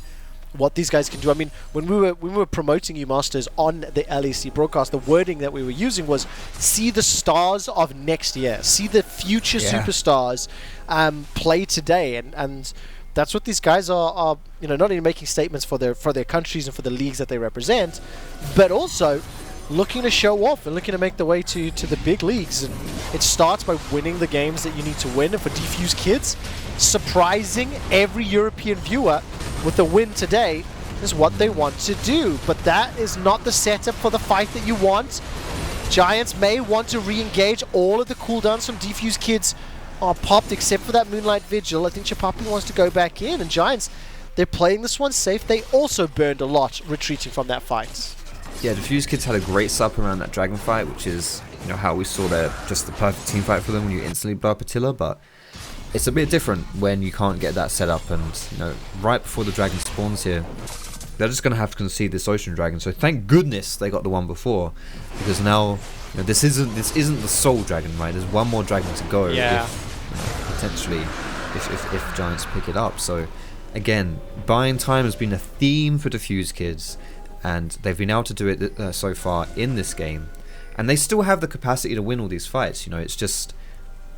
what these guys can do. I mean, when we were promoting you Masters on the LEC broadcast, the wording that we were using was see the stars of next year, see the future superstars play today, and that's what these guys are, you know, not only making statements for their countries and for the leagues that they represent, but also looking to show off and looking to make the way to the big leagues. And it starts by winning the games that you need to win. And for Defusekids, surprising every European viewer with a win today is what they want to do. But that is not the setup for the fight that you want. Giants may want to re-engage. All of the cooldowns from Defusekids are popped except for that Moonlight Vigil. I think Chapapi wants to go back in, and Giants, they're playing this one safe. They also burned a lot retreating from that fight. Yeah, Defusekids had a great sup around that dragon fight, which is, you know, how we saw just the perfect team fight for them when you instantly blow up Attila, but it's a bit different when you can't get that set up, and, you know, right before the dragon spawns here, they're just going to have to concede this ocean dragon. So thank goodness they got the one before, because now, you know, this isn't the sole dragon, right? There's one more dragon to go. Yeah. Potentially, if Giants pick it up. So again, buying time has been a theme for Defusekids, and they've been able to do it so far in this game, and they still have the capacity to win all these fights. You know, it's just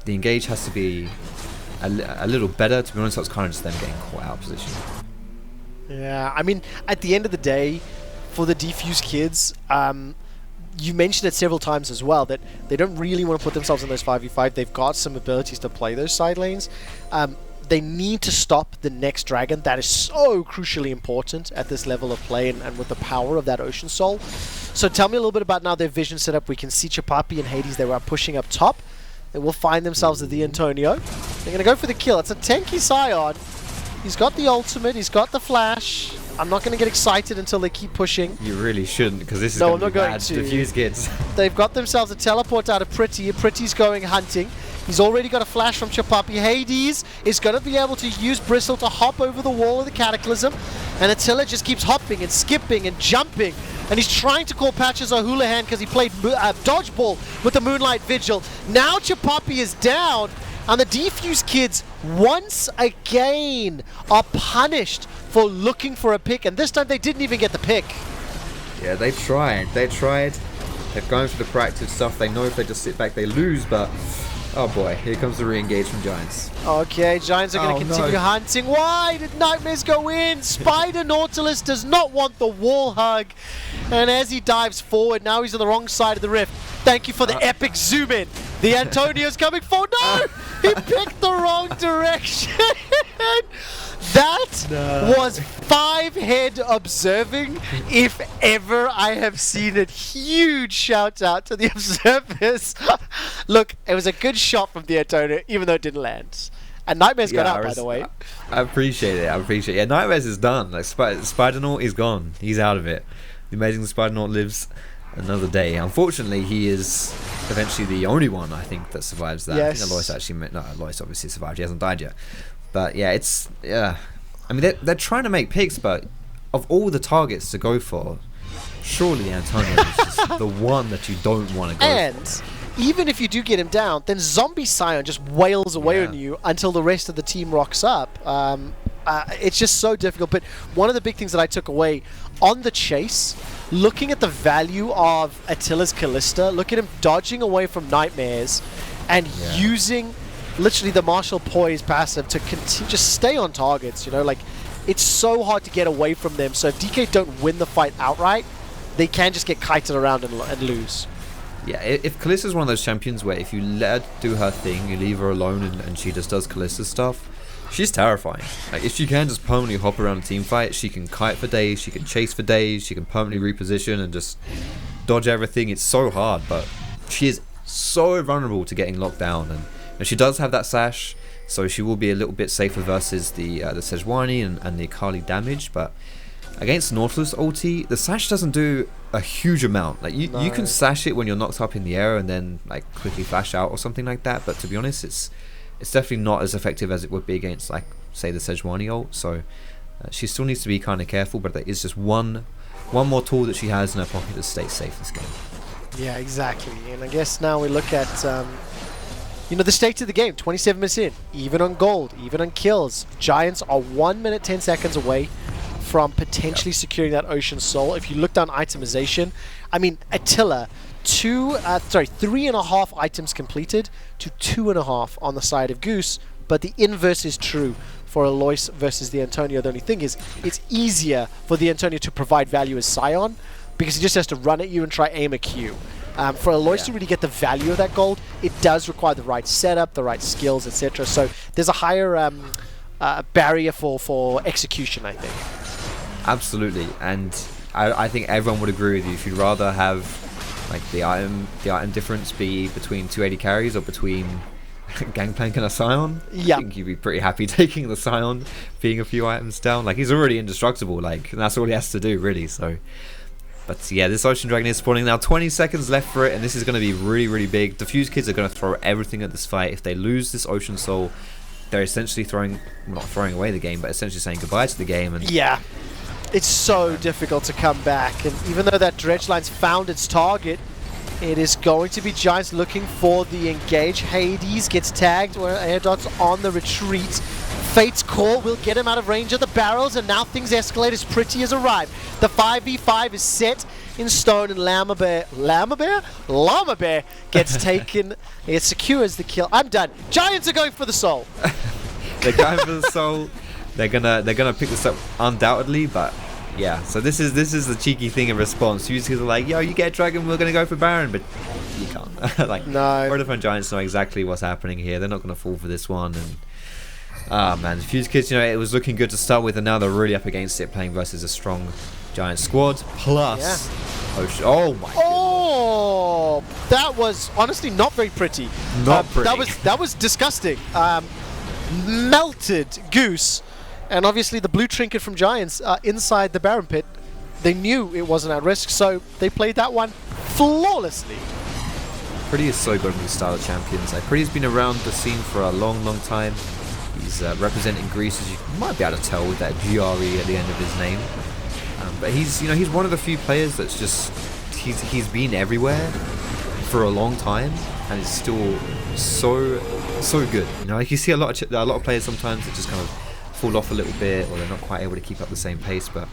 the engage has to be a little better. To be honest, that's kind of just them getting caught out of position. Yeah, I mean, at the end of the day, for the Defusekids, you mentioned it several times as well, that they don't really want to put themselves in those 5v5. They've got some abilities to play those side lanes. They need to stop the next dragon. That is so crucially important at this level of play, and with the power of that Ocean Soul. So tell me a little bit about now their vision setup. We can see Chapapi and Hadess, they were pushing up top. They will find themselves at the Antonio. They're going to go for the kill. It's a tanky Sion. He's got the ultimate, he's got the flash. I'm not going to get excited until they keep pushing. You really shouldn't, because this is going to be bad to Defusekids. They've got themselves a teleport out of Pretty. Pretty's going hunting. He's already got a flash from Chapapi. Hadess is going to be able to use Bristle to hop over the wall of the Cataclysm. And Attila just keeps hopping and skipping and jumping. And he's trying to call Patches O'Houlihan because he played dodgeball with the Moonlight Vigil. Now Chapapi is down. And the Defusekids, once again, are punished for looking for a pick. And this time they didn't even get the pick. Yeah, they tried. They're going for the proactive stuff. They know if they just sit back, they lose. But, oh boy, here comes the re-engage from Giants. Okay, Giants are going to continue hunting. Why did Nightmares go in? Spider Nautilus does not want the wall hug. And as he dives forward, now he's on the wrong side of the rift. Thank you for the epic zoom in. The Antonio's coming forward. No! He picked the wrong direction. That was 5-head observing, if ever I have seen it. Huge shout out to the observers. Look, it was a good shot from the Antonio, even though it didn't land. And Nightmare's got out, by the way. I appreciate it. Yeah, Nightmares is done. Like Spider-Naut is gone. He's out of it. The amazing Spider-Naut lives another day. Unfortunately, he is eventually the only one, I think, that survives that. Yes. I think Alois obviously survived. He hasn't died yet. But yeah, I mean, they're trying to make picks, but of all the targets to go for, surely Antonio is just the one that you don't want to go for. Even if you do get him down, then Zombie Sion just wails away on you until the rest of the team rocks up. It's just so difficult. But one of the big things that I took away on the chase, looking at the value of Attila's Kalista, look at him dodging away from Nightmares and using literally the Martial Poise passive to just stay on targets. You know, like, it's so hard to get away from them. So if DK don't win the fight outright, they can just get kited around and lose. Yeah, if Kalista's one of those champions where if you let her do her thing, you leave her alone and she just does Kalista stuff, she's terrifying. Like, if she can just permanently hop around a team fight, she can kite for days, she can chase for days, she can permanently reposition and just dodge everything. It's so hard, but she is so vulnerable to getting locked down, and she does have that sash, so she will be a little bit safer versus the Sejuani and the Akali damage. But against Nautilus ulti, the sash doesn't do a huge amount. Like, you can sash it when you're knocked up in the air and then like quickly flash out or something like that, but to be honest, it's definitely not as effective as it would be against, like, say, the Sejuani ult. So she still needs to be kind of careful, but there is just one more tool that she has in her pocket to stay safe this game. Yeah, exactly. And I guess now we look at the state of the game. 27 minutes in, even on gold, even on kills, Giants are 1 minute 10 seconds away from potentially securing that Ocean Soul. If you look down itemization, I mean, Attila, 3.5 items completed to 2.5 on the side of Goose, but the inverse is true for Alois versus the Antonio. The only thing is, it's easier for the Antonio to provide value as Sion, because he just has to run at you and try aim a Q. For Alois to really get the value of that gold, it does require the right setup, the right skills, etc. So there's a higher barrier for execution, I think. Absolutely, and I think everyone would agree with you. If you'd rather have like the item difference be between 2 AD carries or between Gangplank and a Sion. Yeah. I think you'd be pretty happy taking the Sion, being a few items down. Like, he's already indestructible, like, and that's all he has to do, really, so. But yeah, this Ocean Dragon is spawning now. 20 seconds left for it, and this is going to be really, really big. Defusekids are going to throw everything at this fight. If they lose this Ocean Soul, they're essentially not throwing away the game, but essentially saying goodbye to the game. And yeah. It's so difficult to come back, and even though that dredge line's found its target, it is going to be Giants looking for the engage. Hadess gets tagged where Erdote's on the retreat. Fate's Call will get him out of range of the barrels, and now things escalate as Pretty has arrived. The 5v5 is set in stone, and Lamabear gets taken. It secures the kill. I'm done. Giants are going for the soul. They're going for the soul. They're gonna pick this up undoubtedly, but yeah. So this is the cheeky thing in response. Usually they're like, yo, you get Dragon, we're gonna go for Baron, but you can't. Like, no. Vodafone Giants know exactly what's happening here. They're not gonna fall for this one. And man, Defusekids, it was looking good to start with, and now they're really up against it, playing versus a strong Giant squad. Plus, oh my! Oh, that was honestly not very pretty. Not pretty. That was disgusting. Melted Goose. And obviously the blue trinket from Giants inside the Baron pit. They knew it wasn't at risk, so they played that one flawlessly. Pretty is so good in the style of champions. Like, Pretty's been around the scene for a long, long time. He's representing Greece, as you might be able to tell with that GRE at the end of his name. But he's one of the few players that's just he's been everywhere for a long time, and is still so good. Like, you see a lot of players sometimes that just kind of fall off a little bit, or they're not quite able to keep up the same pace, but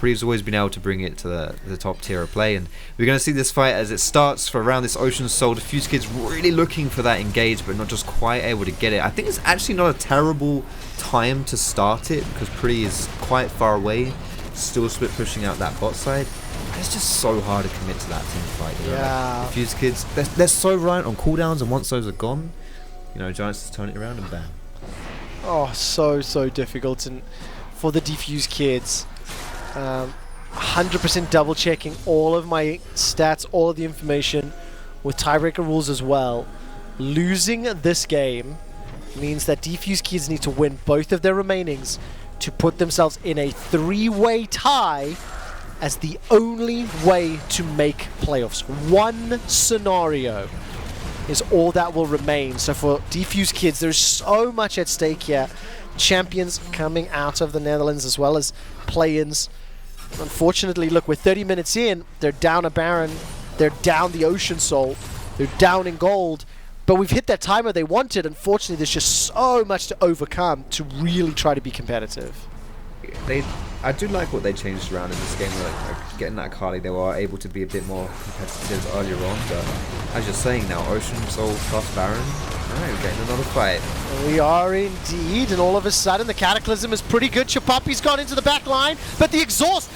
Pretty's always been able to bring it to the top tier of play. And we're going to see this fight as it starts for around this Ocean Soul. Defusekids really looking for that engage, but not just quite able to get it. I think it's actually not a terrible time to start it, because Pretty is quite far away, still split pushing out that bot side. And it's just so hard to commit to that team fight. Yeah. Like, Defusekids, they're so reliant on cooldowns, and once those are gone, Giants just turn it around and bam. Oh, so difficult. And for the Defusekids, 100% double checking all of my stats, all of the information with tiebreaker rules as well. Losing this game means that Defusekids need to win both of their remainings to put themselves in a 3-way tie as the only way to make playoffs. One scenario is all that will remain. So for Defusekids, there's so much at stake here. Champions coming out of the Netherlands as well as play-ins. Unfortunately, look, we're 30 minutes in. They're down a Baron. They're down the Ocean Soul. They're down in gold. But we've hit that timer they wanted. Unfortunately, there's just so much to overcome to really try to be competitive. I do like what they changed around in this game, like getting that Akali. They were able to be a bit more competitive earlier on, but as you're saying now, Ocean Soul plus Baron, alright, we're getting another fight. We are indeed, and all of a sudden the Cataclysm is pretty good. Chapapi's gone into the back line, but the exhaust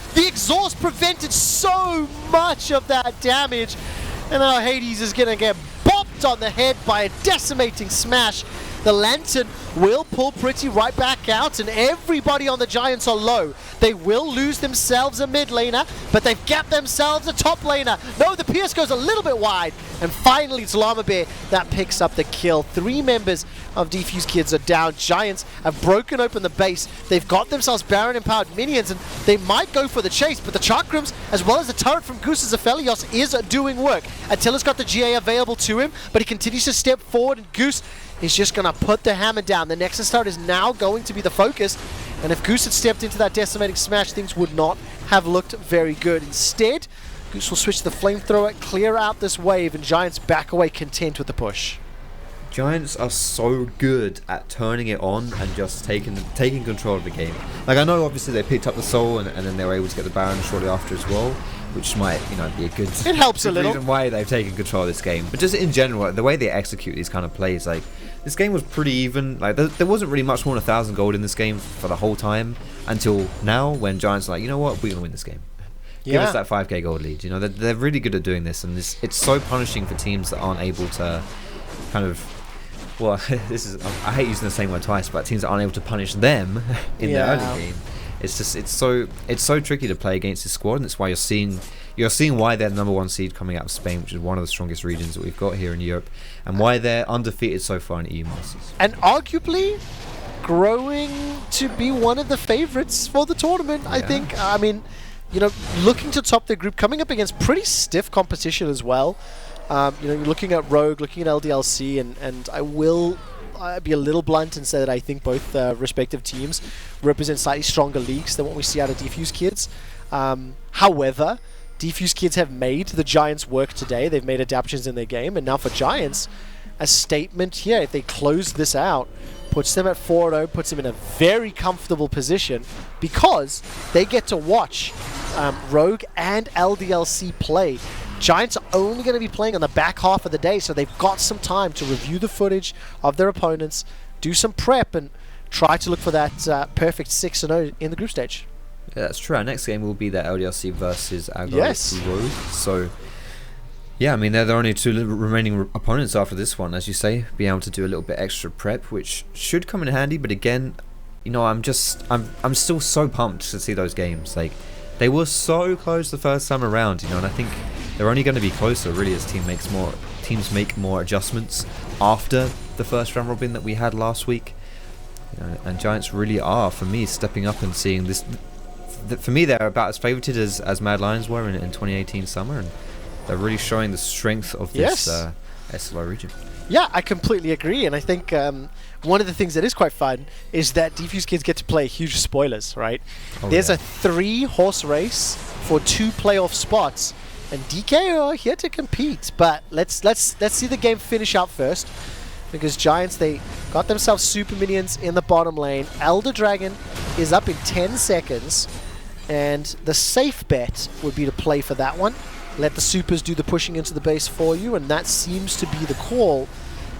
prevented so much of that damage, and now Hadess is going to get bopped on the head by a decimating smash. The Lantern will pull Pretty right back out, and everybody on the Giants are low. They will lose themselves a mid laner, but they've gapped themselves a top laner. No, the Pierce goes a little bit wide, and finally it's Lamabear that picks up the kill. 3 members of Defusekids are down. Giants have broken open the base. They've got themselves Baron-empowered minions, and they might go for the chase, but the Chakrams, as well as the turret from Goose's Aphelios, is doing work. Attila's got the GA available to him, but he continues to step forward, and Goose is just going to put the hammer down. The Nexus turret is now going to be the focus, and if Goose had stepped into that decimating smash, things would not have looked very good. Instead, Goose will switch to the flamethrower, clear out this wave, and Giants back away content with the push. Giants are so good at turning it on and just taking control of the game. Like, I know obviously they picked up the soul and then they were able to get the Baron shortly after as well, which might, be a good, it helps a little reason why they've taken control of this game. But just in general, the way they execute these kind of plays, like, this game was pretty even. Like, there wasn't really much more than 1,000 gold in this game for the whole time until now, when Giants are like, you know what, we're gonna win this game. Give us that 5k gold lead. They're really good at doing this, and it's so punishing for teams that aren't able to kind of, well, I hate using the same word twice, but teams that aren't able to punish them in the early game. It's so tricky to play against this squad, and that's why you're seeing why they're number 1 seed coming out of Spain, which is one of the strongest regions that we've got here in Europe, and why they're undefeated so far in EU Masters. And arguably growing to be one of the favorites for the tournament, I think. I mean, looking to top their group, coming up against pretty stiff competition as well. You're looking at Rogue, looking at LDLC, and I will be a little blunt and say that I think both respective teams represent slightly stronger leagues than what we see out of Defusekids. However, Defusekids have made the Giants work today. They've made adaptations in their game, and now for Giants, a statement here, if they close this out, puts them at 4-0, puts them in a very comfortable position because they get to watch Rogue and LDLC play. Giants are only going to be playing on the back half of the day, so they've got some time to review the footage of their opponents, do some prep, and try to look for that perfect 6-0 in the group stage. Yeah, that's true. Our next game will be the LDLC versus Akali Rogue. So, yeah, I mean, they're the only 2 remaining opponents after this one, as you say, being able to do a little bit extra prep, which should come in handy. But again, I'm still so pumped to see those games. Like, they were so close the first time around, and I think they're only going to be closer really as teams make more adjustments after the first round robin that we had last week. And Giants really are, for me, stepping up and seeing this. For me, they're about as favorited as Mad Lions were in 2018 summer, and they're really showing the strength of this SLO region. Yeah, I completely agree, and I think one of the things that is quite fun is that Defusekids get to play huge spoilers, right? There's a 3-horse race for 2 playoff spots, and DK are here to compete. But let's see the game finish out first, because Giants, they got themselves super minions in the bottom lane. Elder Dragon is up in 10 seconds, and the safe bet would be to play for that one. Let the supers do the pushing into the base for you, and that seems to be the call.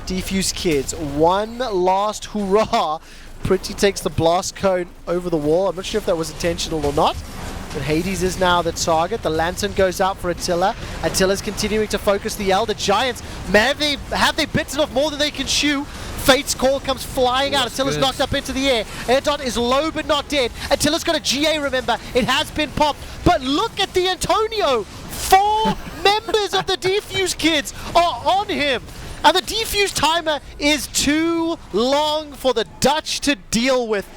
Defusekids, one last hurrah. Pretty takes the blast cone over the wall. I'm not sure if that was intentional or not. But Hadess is now the target. The lantern goes out for Attila. Attila's continuing to focus the Elder Giants. Have they bitten off more than they can chew? Fate's call comes flying out. Attila's knocked up into the air. Erdote is low but not dead. Attila's got a GA, remember. It has been popped. But look at the Antonio. 4 members of the Defusekids are on him. And the defuse timer is too long for the Dutch to deal with.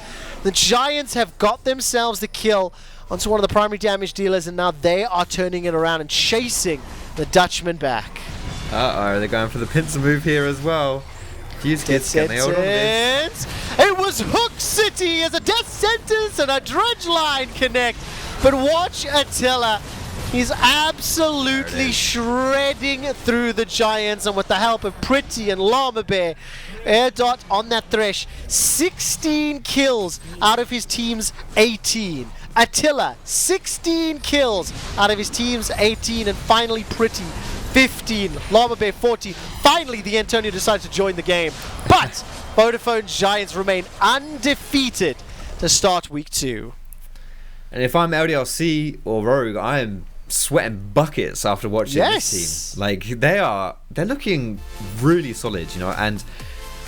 The Giants have got themselves the kill onto one of the primary damage dealers, and now they are turning it around and chasing the Dutchman back. Uh-oh, they're going for the pincer move here as well. Defusekids, can they hold on this? It was Hook City as a death sentence and a dredge line connect. But watch Attila. He's absolutely shredding through the Giants, and with the help of Pretty and Lamabear, Erdote on that Thresh, 16 kills out of his team's 18. Attila, 16 kills out of his team's 18, and finally Pretty, 15. Lamabear, 14. Finally, the Antonio decides to join the game. But Vodafone Giants remain undefeated to start week 2. And if I'm LDLC or Rogue, I am sweating buckets after watching this team. Like, they're looking really solid, and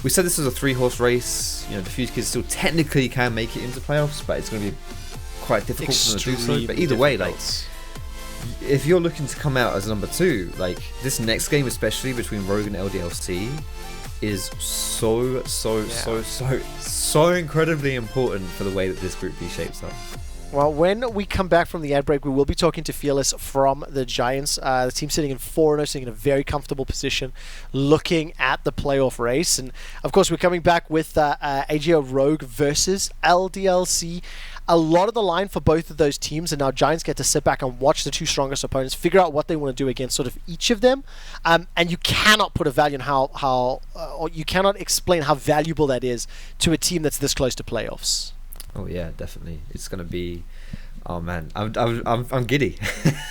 we said this is a 3-horse race. Defusekids still technically can make it into playoffs, but it's going to be quite difficult for them to do so. But either way, like, if you're looking to come out as number 2, like, this next game, especially between Rogue and LDLC, is so incredibly important for the way that this Group B shapes up. Well, when we come back from the ad break, we will be talking to Fearless from the Giants. The team sitting in 4-0, sitting in a very comfortable position, looking at the playoff race. And, of course, we're coming back with AGO Rogue versus LDLC. A lot of the line for both of those teams, and now Giants get to sit back and watch the 2 strongest opponents, figure out what they want to do against sort of each of them. And you cannot put a value on or you cannot explain how valuable that is to a team that's this close to playoffs. Oh yeah, definitely. It's gonna be. Oh man, I'm giddy.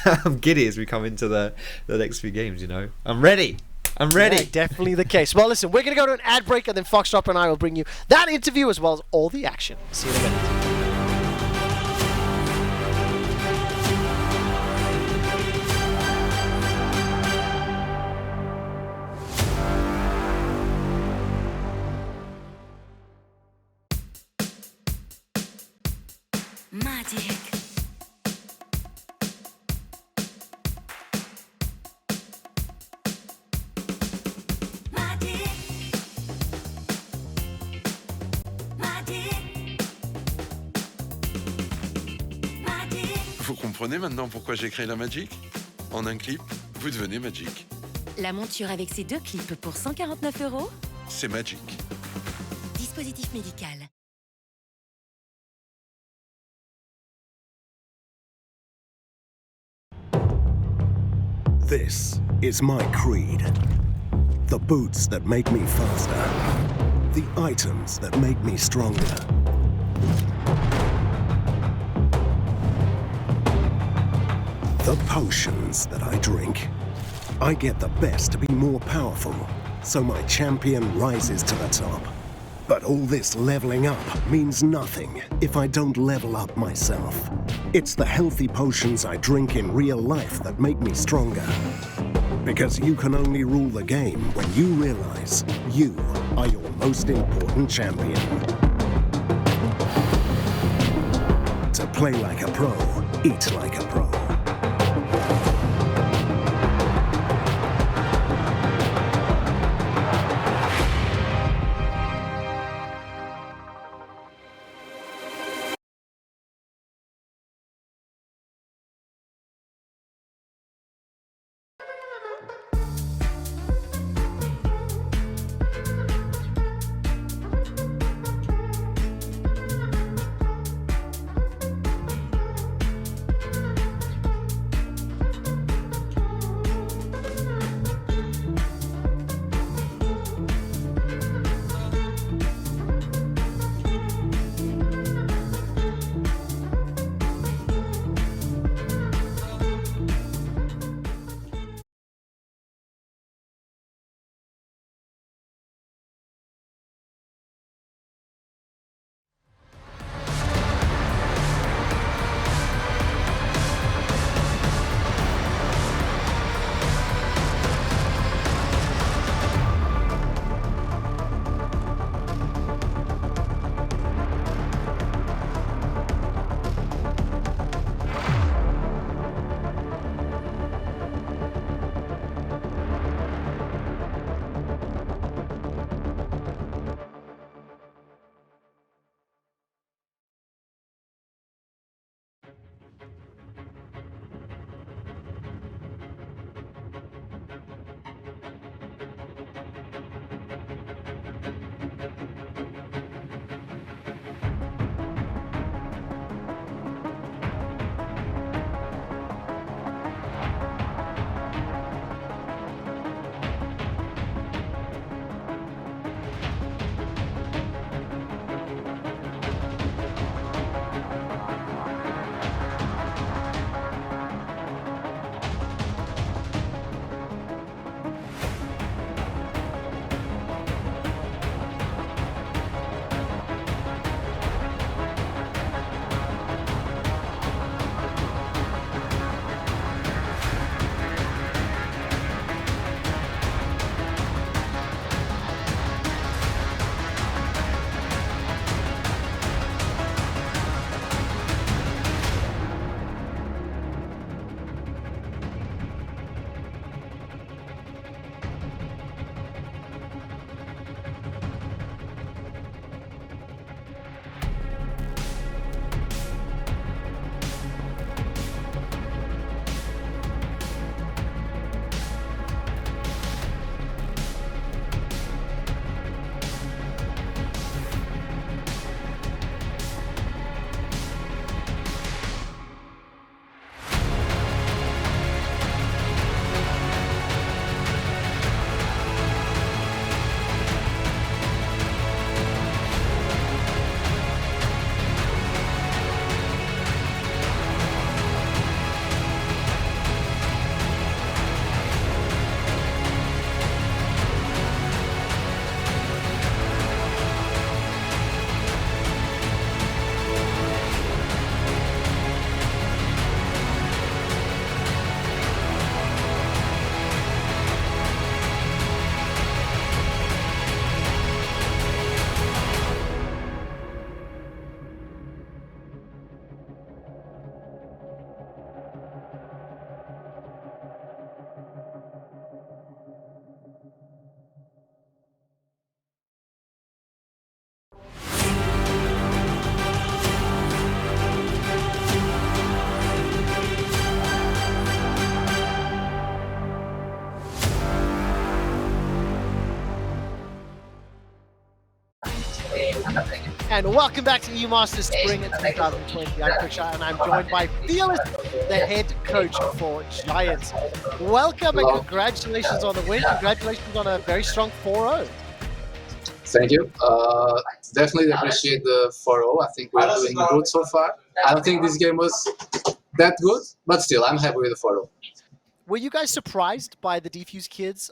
I'm giddy as we come into the next few games. I'm ready. Yeah, definitely the case. Well, listen, we're gonna go to an ad break, and then Foxtrot and I will bring you that interview as well as all the action. See you in a minute. Magic. Vous comprenez maintenant pourquoi j'ai créé la Magic? En un clip, vous devenez Magic. La monture avec ses 2 clips pour 149 €. C'est Magic. Dispositif médical. This is my creed. The boots that make me faster. The items that make me stronger. The potions that I drink. I get the best to be more powerful, so my champion rises to the top. But all this leveling up means nothing if I don't level up myself. It's the healthy potions I drink in real life that make me stronger. Because you can only rule the game when you realize you are your most important champion. To play like a pro, eat like a pro. And welcome back to EU Masters Spring 2020. I'm FLICKR and I'm joined by Fearless, the head coach for Giants. Welcome and congratulations on the win. Congratulations on a very strong 4-0. Thank you. Definitely appreciate the 4-0. I think we're doing good so far. I don't think this game was that good, but still, I'm happy with the 4-0. Were you guys surprised by the Defusekids?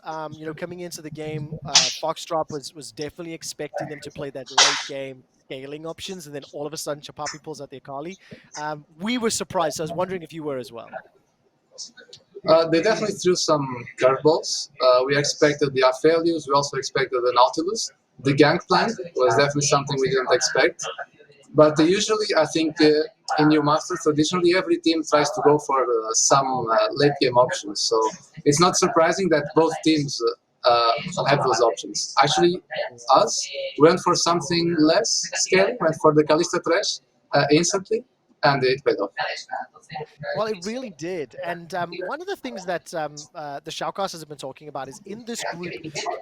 Coming into the game, Foxdrop was definitely expecting them to play that late game scaling options, and then all of a sudden Chapapi pulls out the Akali. We were surprised, so I was wondering if you were as well. They definitely threw some curveballs. We expected the Aphelios, we also expected the Nautilus. The Gangplank was definitely something we didn't expect. But usually, I think in new Masters, traditionally every team tries to go for some late game options. So it's not surprising that both teams have those options. Actually, us went for something less scary, went for the Kalista Thresh instantly, and it paid off. Well, it really did. And one of the things that the shoutcasters have been talking about is in this group,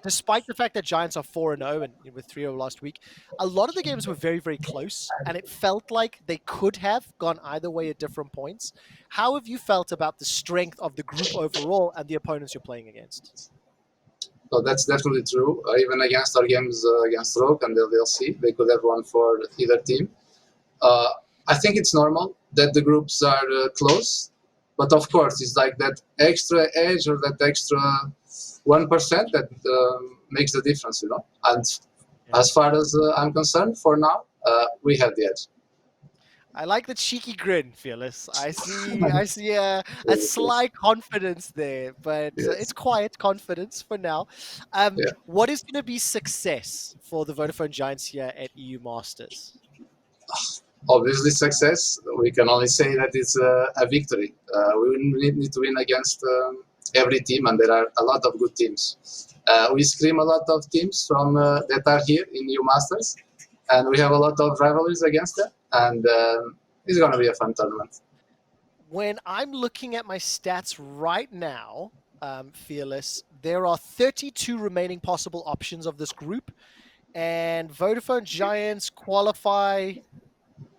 despite the fact that Giants are 4-0 and with 3-0 last week, a lot of the games were very, very close, and it felt like they could have gone either way at different points. How have you felt about the strength of the group overall and the opponents you're playing against? So that's definitely true. Even against our games against Rogue and LDLC, they could have won for either team. I think it's normal that the groups are close, but of course it's like that extra edge or that extra 1% that makes the difference, you know. And as far as I'm concerned, for now, we have the edge. I like the cheeky grin, Fearless. I see a sly confidence there, but it's quiet confidence for now. What is going to be success for the Vodafone Giants here at EU Masters? Obviously, success. We can only say that it's a victory. We need to win against every team, and there are a lot of good teams. We scream a lot of teams from that are here in EU Masters, and we have a lot of rivalries against them, and it's going to be a fun tournament. When I'm looking at my stats right now, Fearless, there are 32 remaining possible options of this group, and Vodafone Giants qualify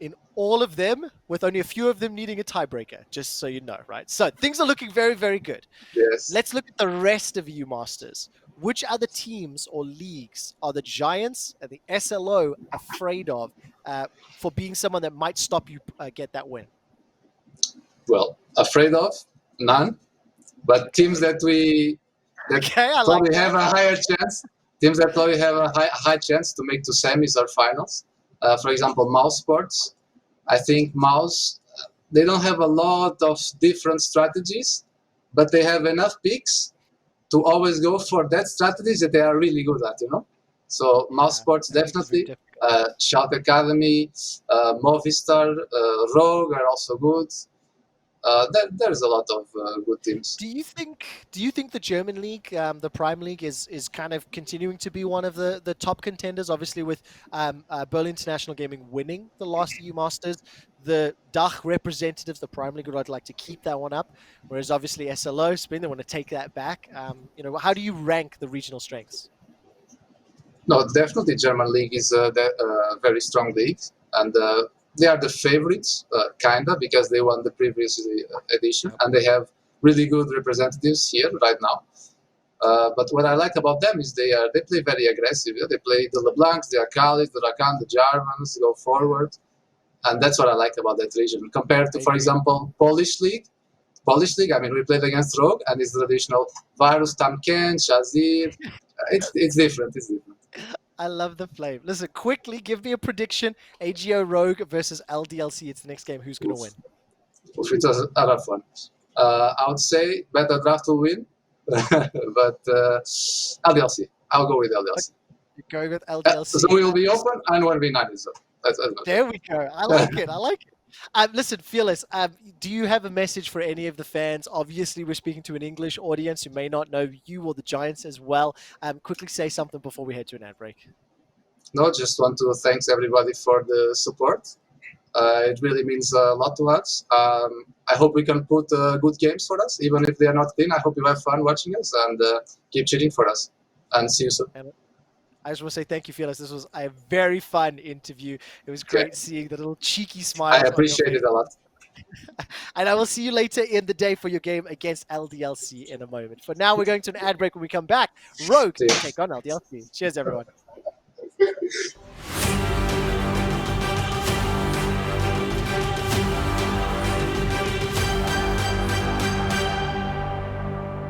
in all of them, with only a few of them needing a tiebreaker, just so you know, right? So things are looking very, very good. Yes. Let's look at the rest of EU Masters. Which other teams or leagues are the Giants and the SLO afraid of for being someone that might stop you get that win? Well, afraid of? None. But teams that probably have a higher chance, teams that probably have a high chance to make to semis or finals. For example, Mouse Sports. I think Mouse, they don't have a lot of different strategies, but they have enough picks to always go for that strategies that they are really good at, you know? So Mouse Sports definitely, Schalke Academy, Movistar, Rogue are also good. There's a lot of good teams. Do you think the German league, the Prime League, is kind of continuing to be one of the top contenders? Obviously, with Berlin International Gaming winning the last EU Masters, the DACH representatives, the Prime League, would like to keep that one up. Whereas obviously SLO, Spain, they want to take that back. How do you rank the regional strengths? No, definitely German league is a very strong league, and they are the favorites, kinda, because they won the previous edition, and they have really good representatives here right now. But what I like about them is they play very aggressive. They play the LeBlancs, the Akalis, the Rakan, the Jarvans, go forward, and that's what I like about that region. Compared to, for example, Polish league. I mean, we played against Rogue, and it's the traditional Varus, Tamken, Shazir. It's different. It's different. I love the flame. Listen, quickly, give me a prediction. AGO Rogue versus LDLC. It's the next game. Who's going to win? It was a rough one. I would say Better Draft will win, but LDLC. I'll go with LDLC. You're going with LDLC. So we will be open and 1v9 is There we go. I like it. I like it. Listen, Fearless, do you have a message for any of the fans? Obviously, we're speaking to an English audience who may not know you or the Giants as well. Quickly say something before we head to an ad break. No, just want to thank everybody for the support. It really means a lot to us. I hope we can put good games for us, even if they are not clean. I hope you have fun watching us and keep cheering for us. And see you soon. I just want to say thank you, Felix. This was a very fun interview. It was great seeing the little cheeky smiles. I appreciate it a lot. And I will see you later in the day for your game against LDLC in a moment. For now, we're going to an ad break. When we come back, Rogue will take on LDLC. Cheers, everyone.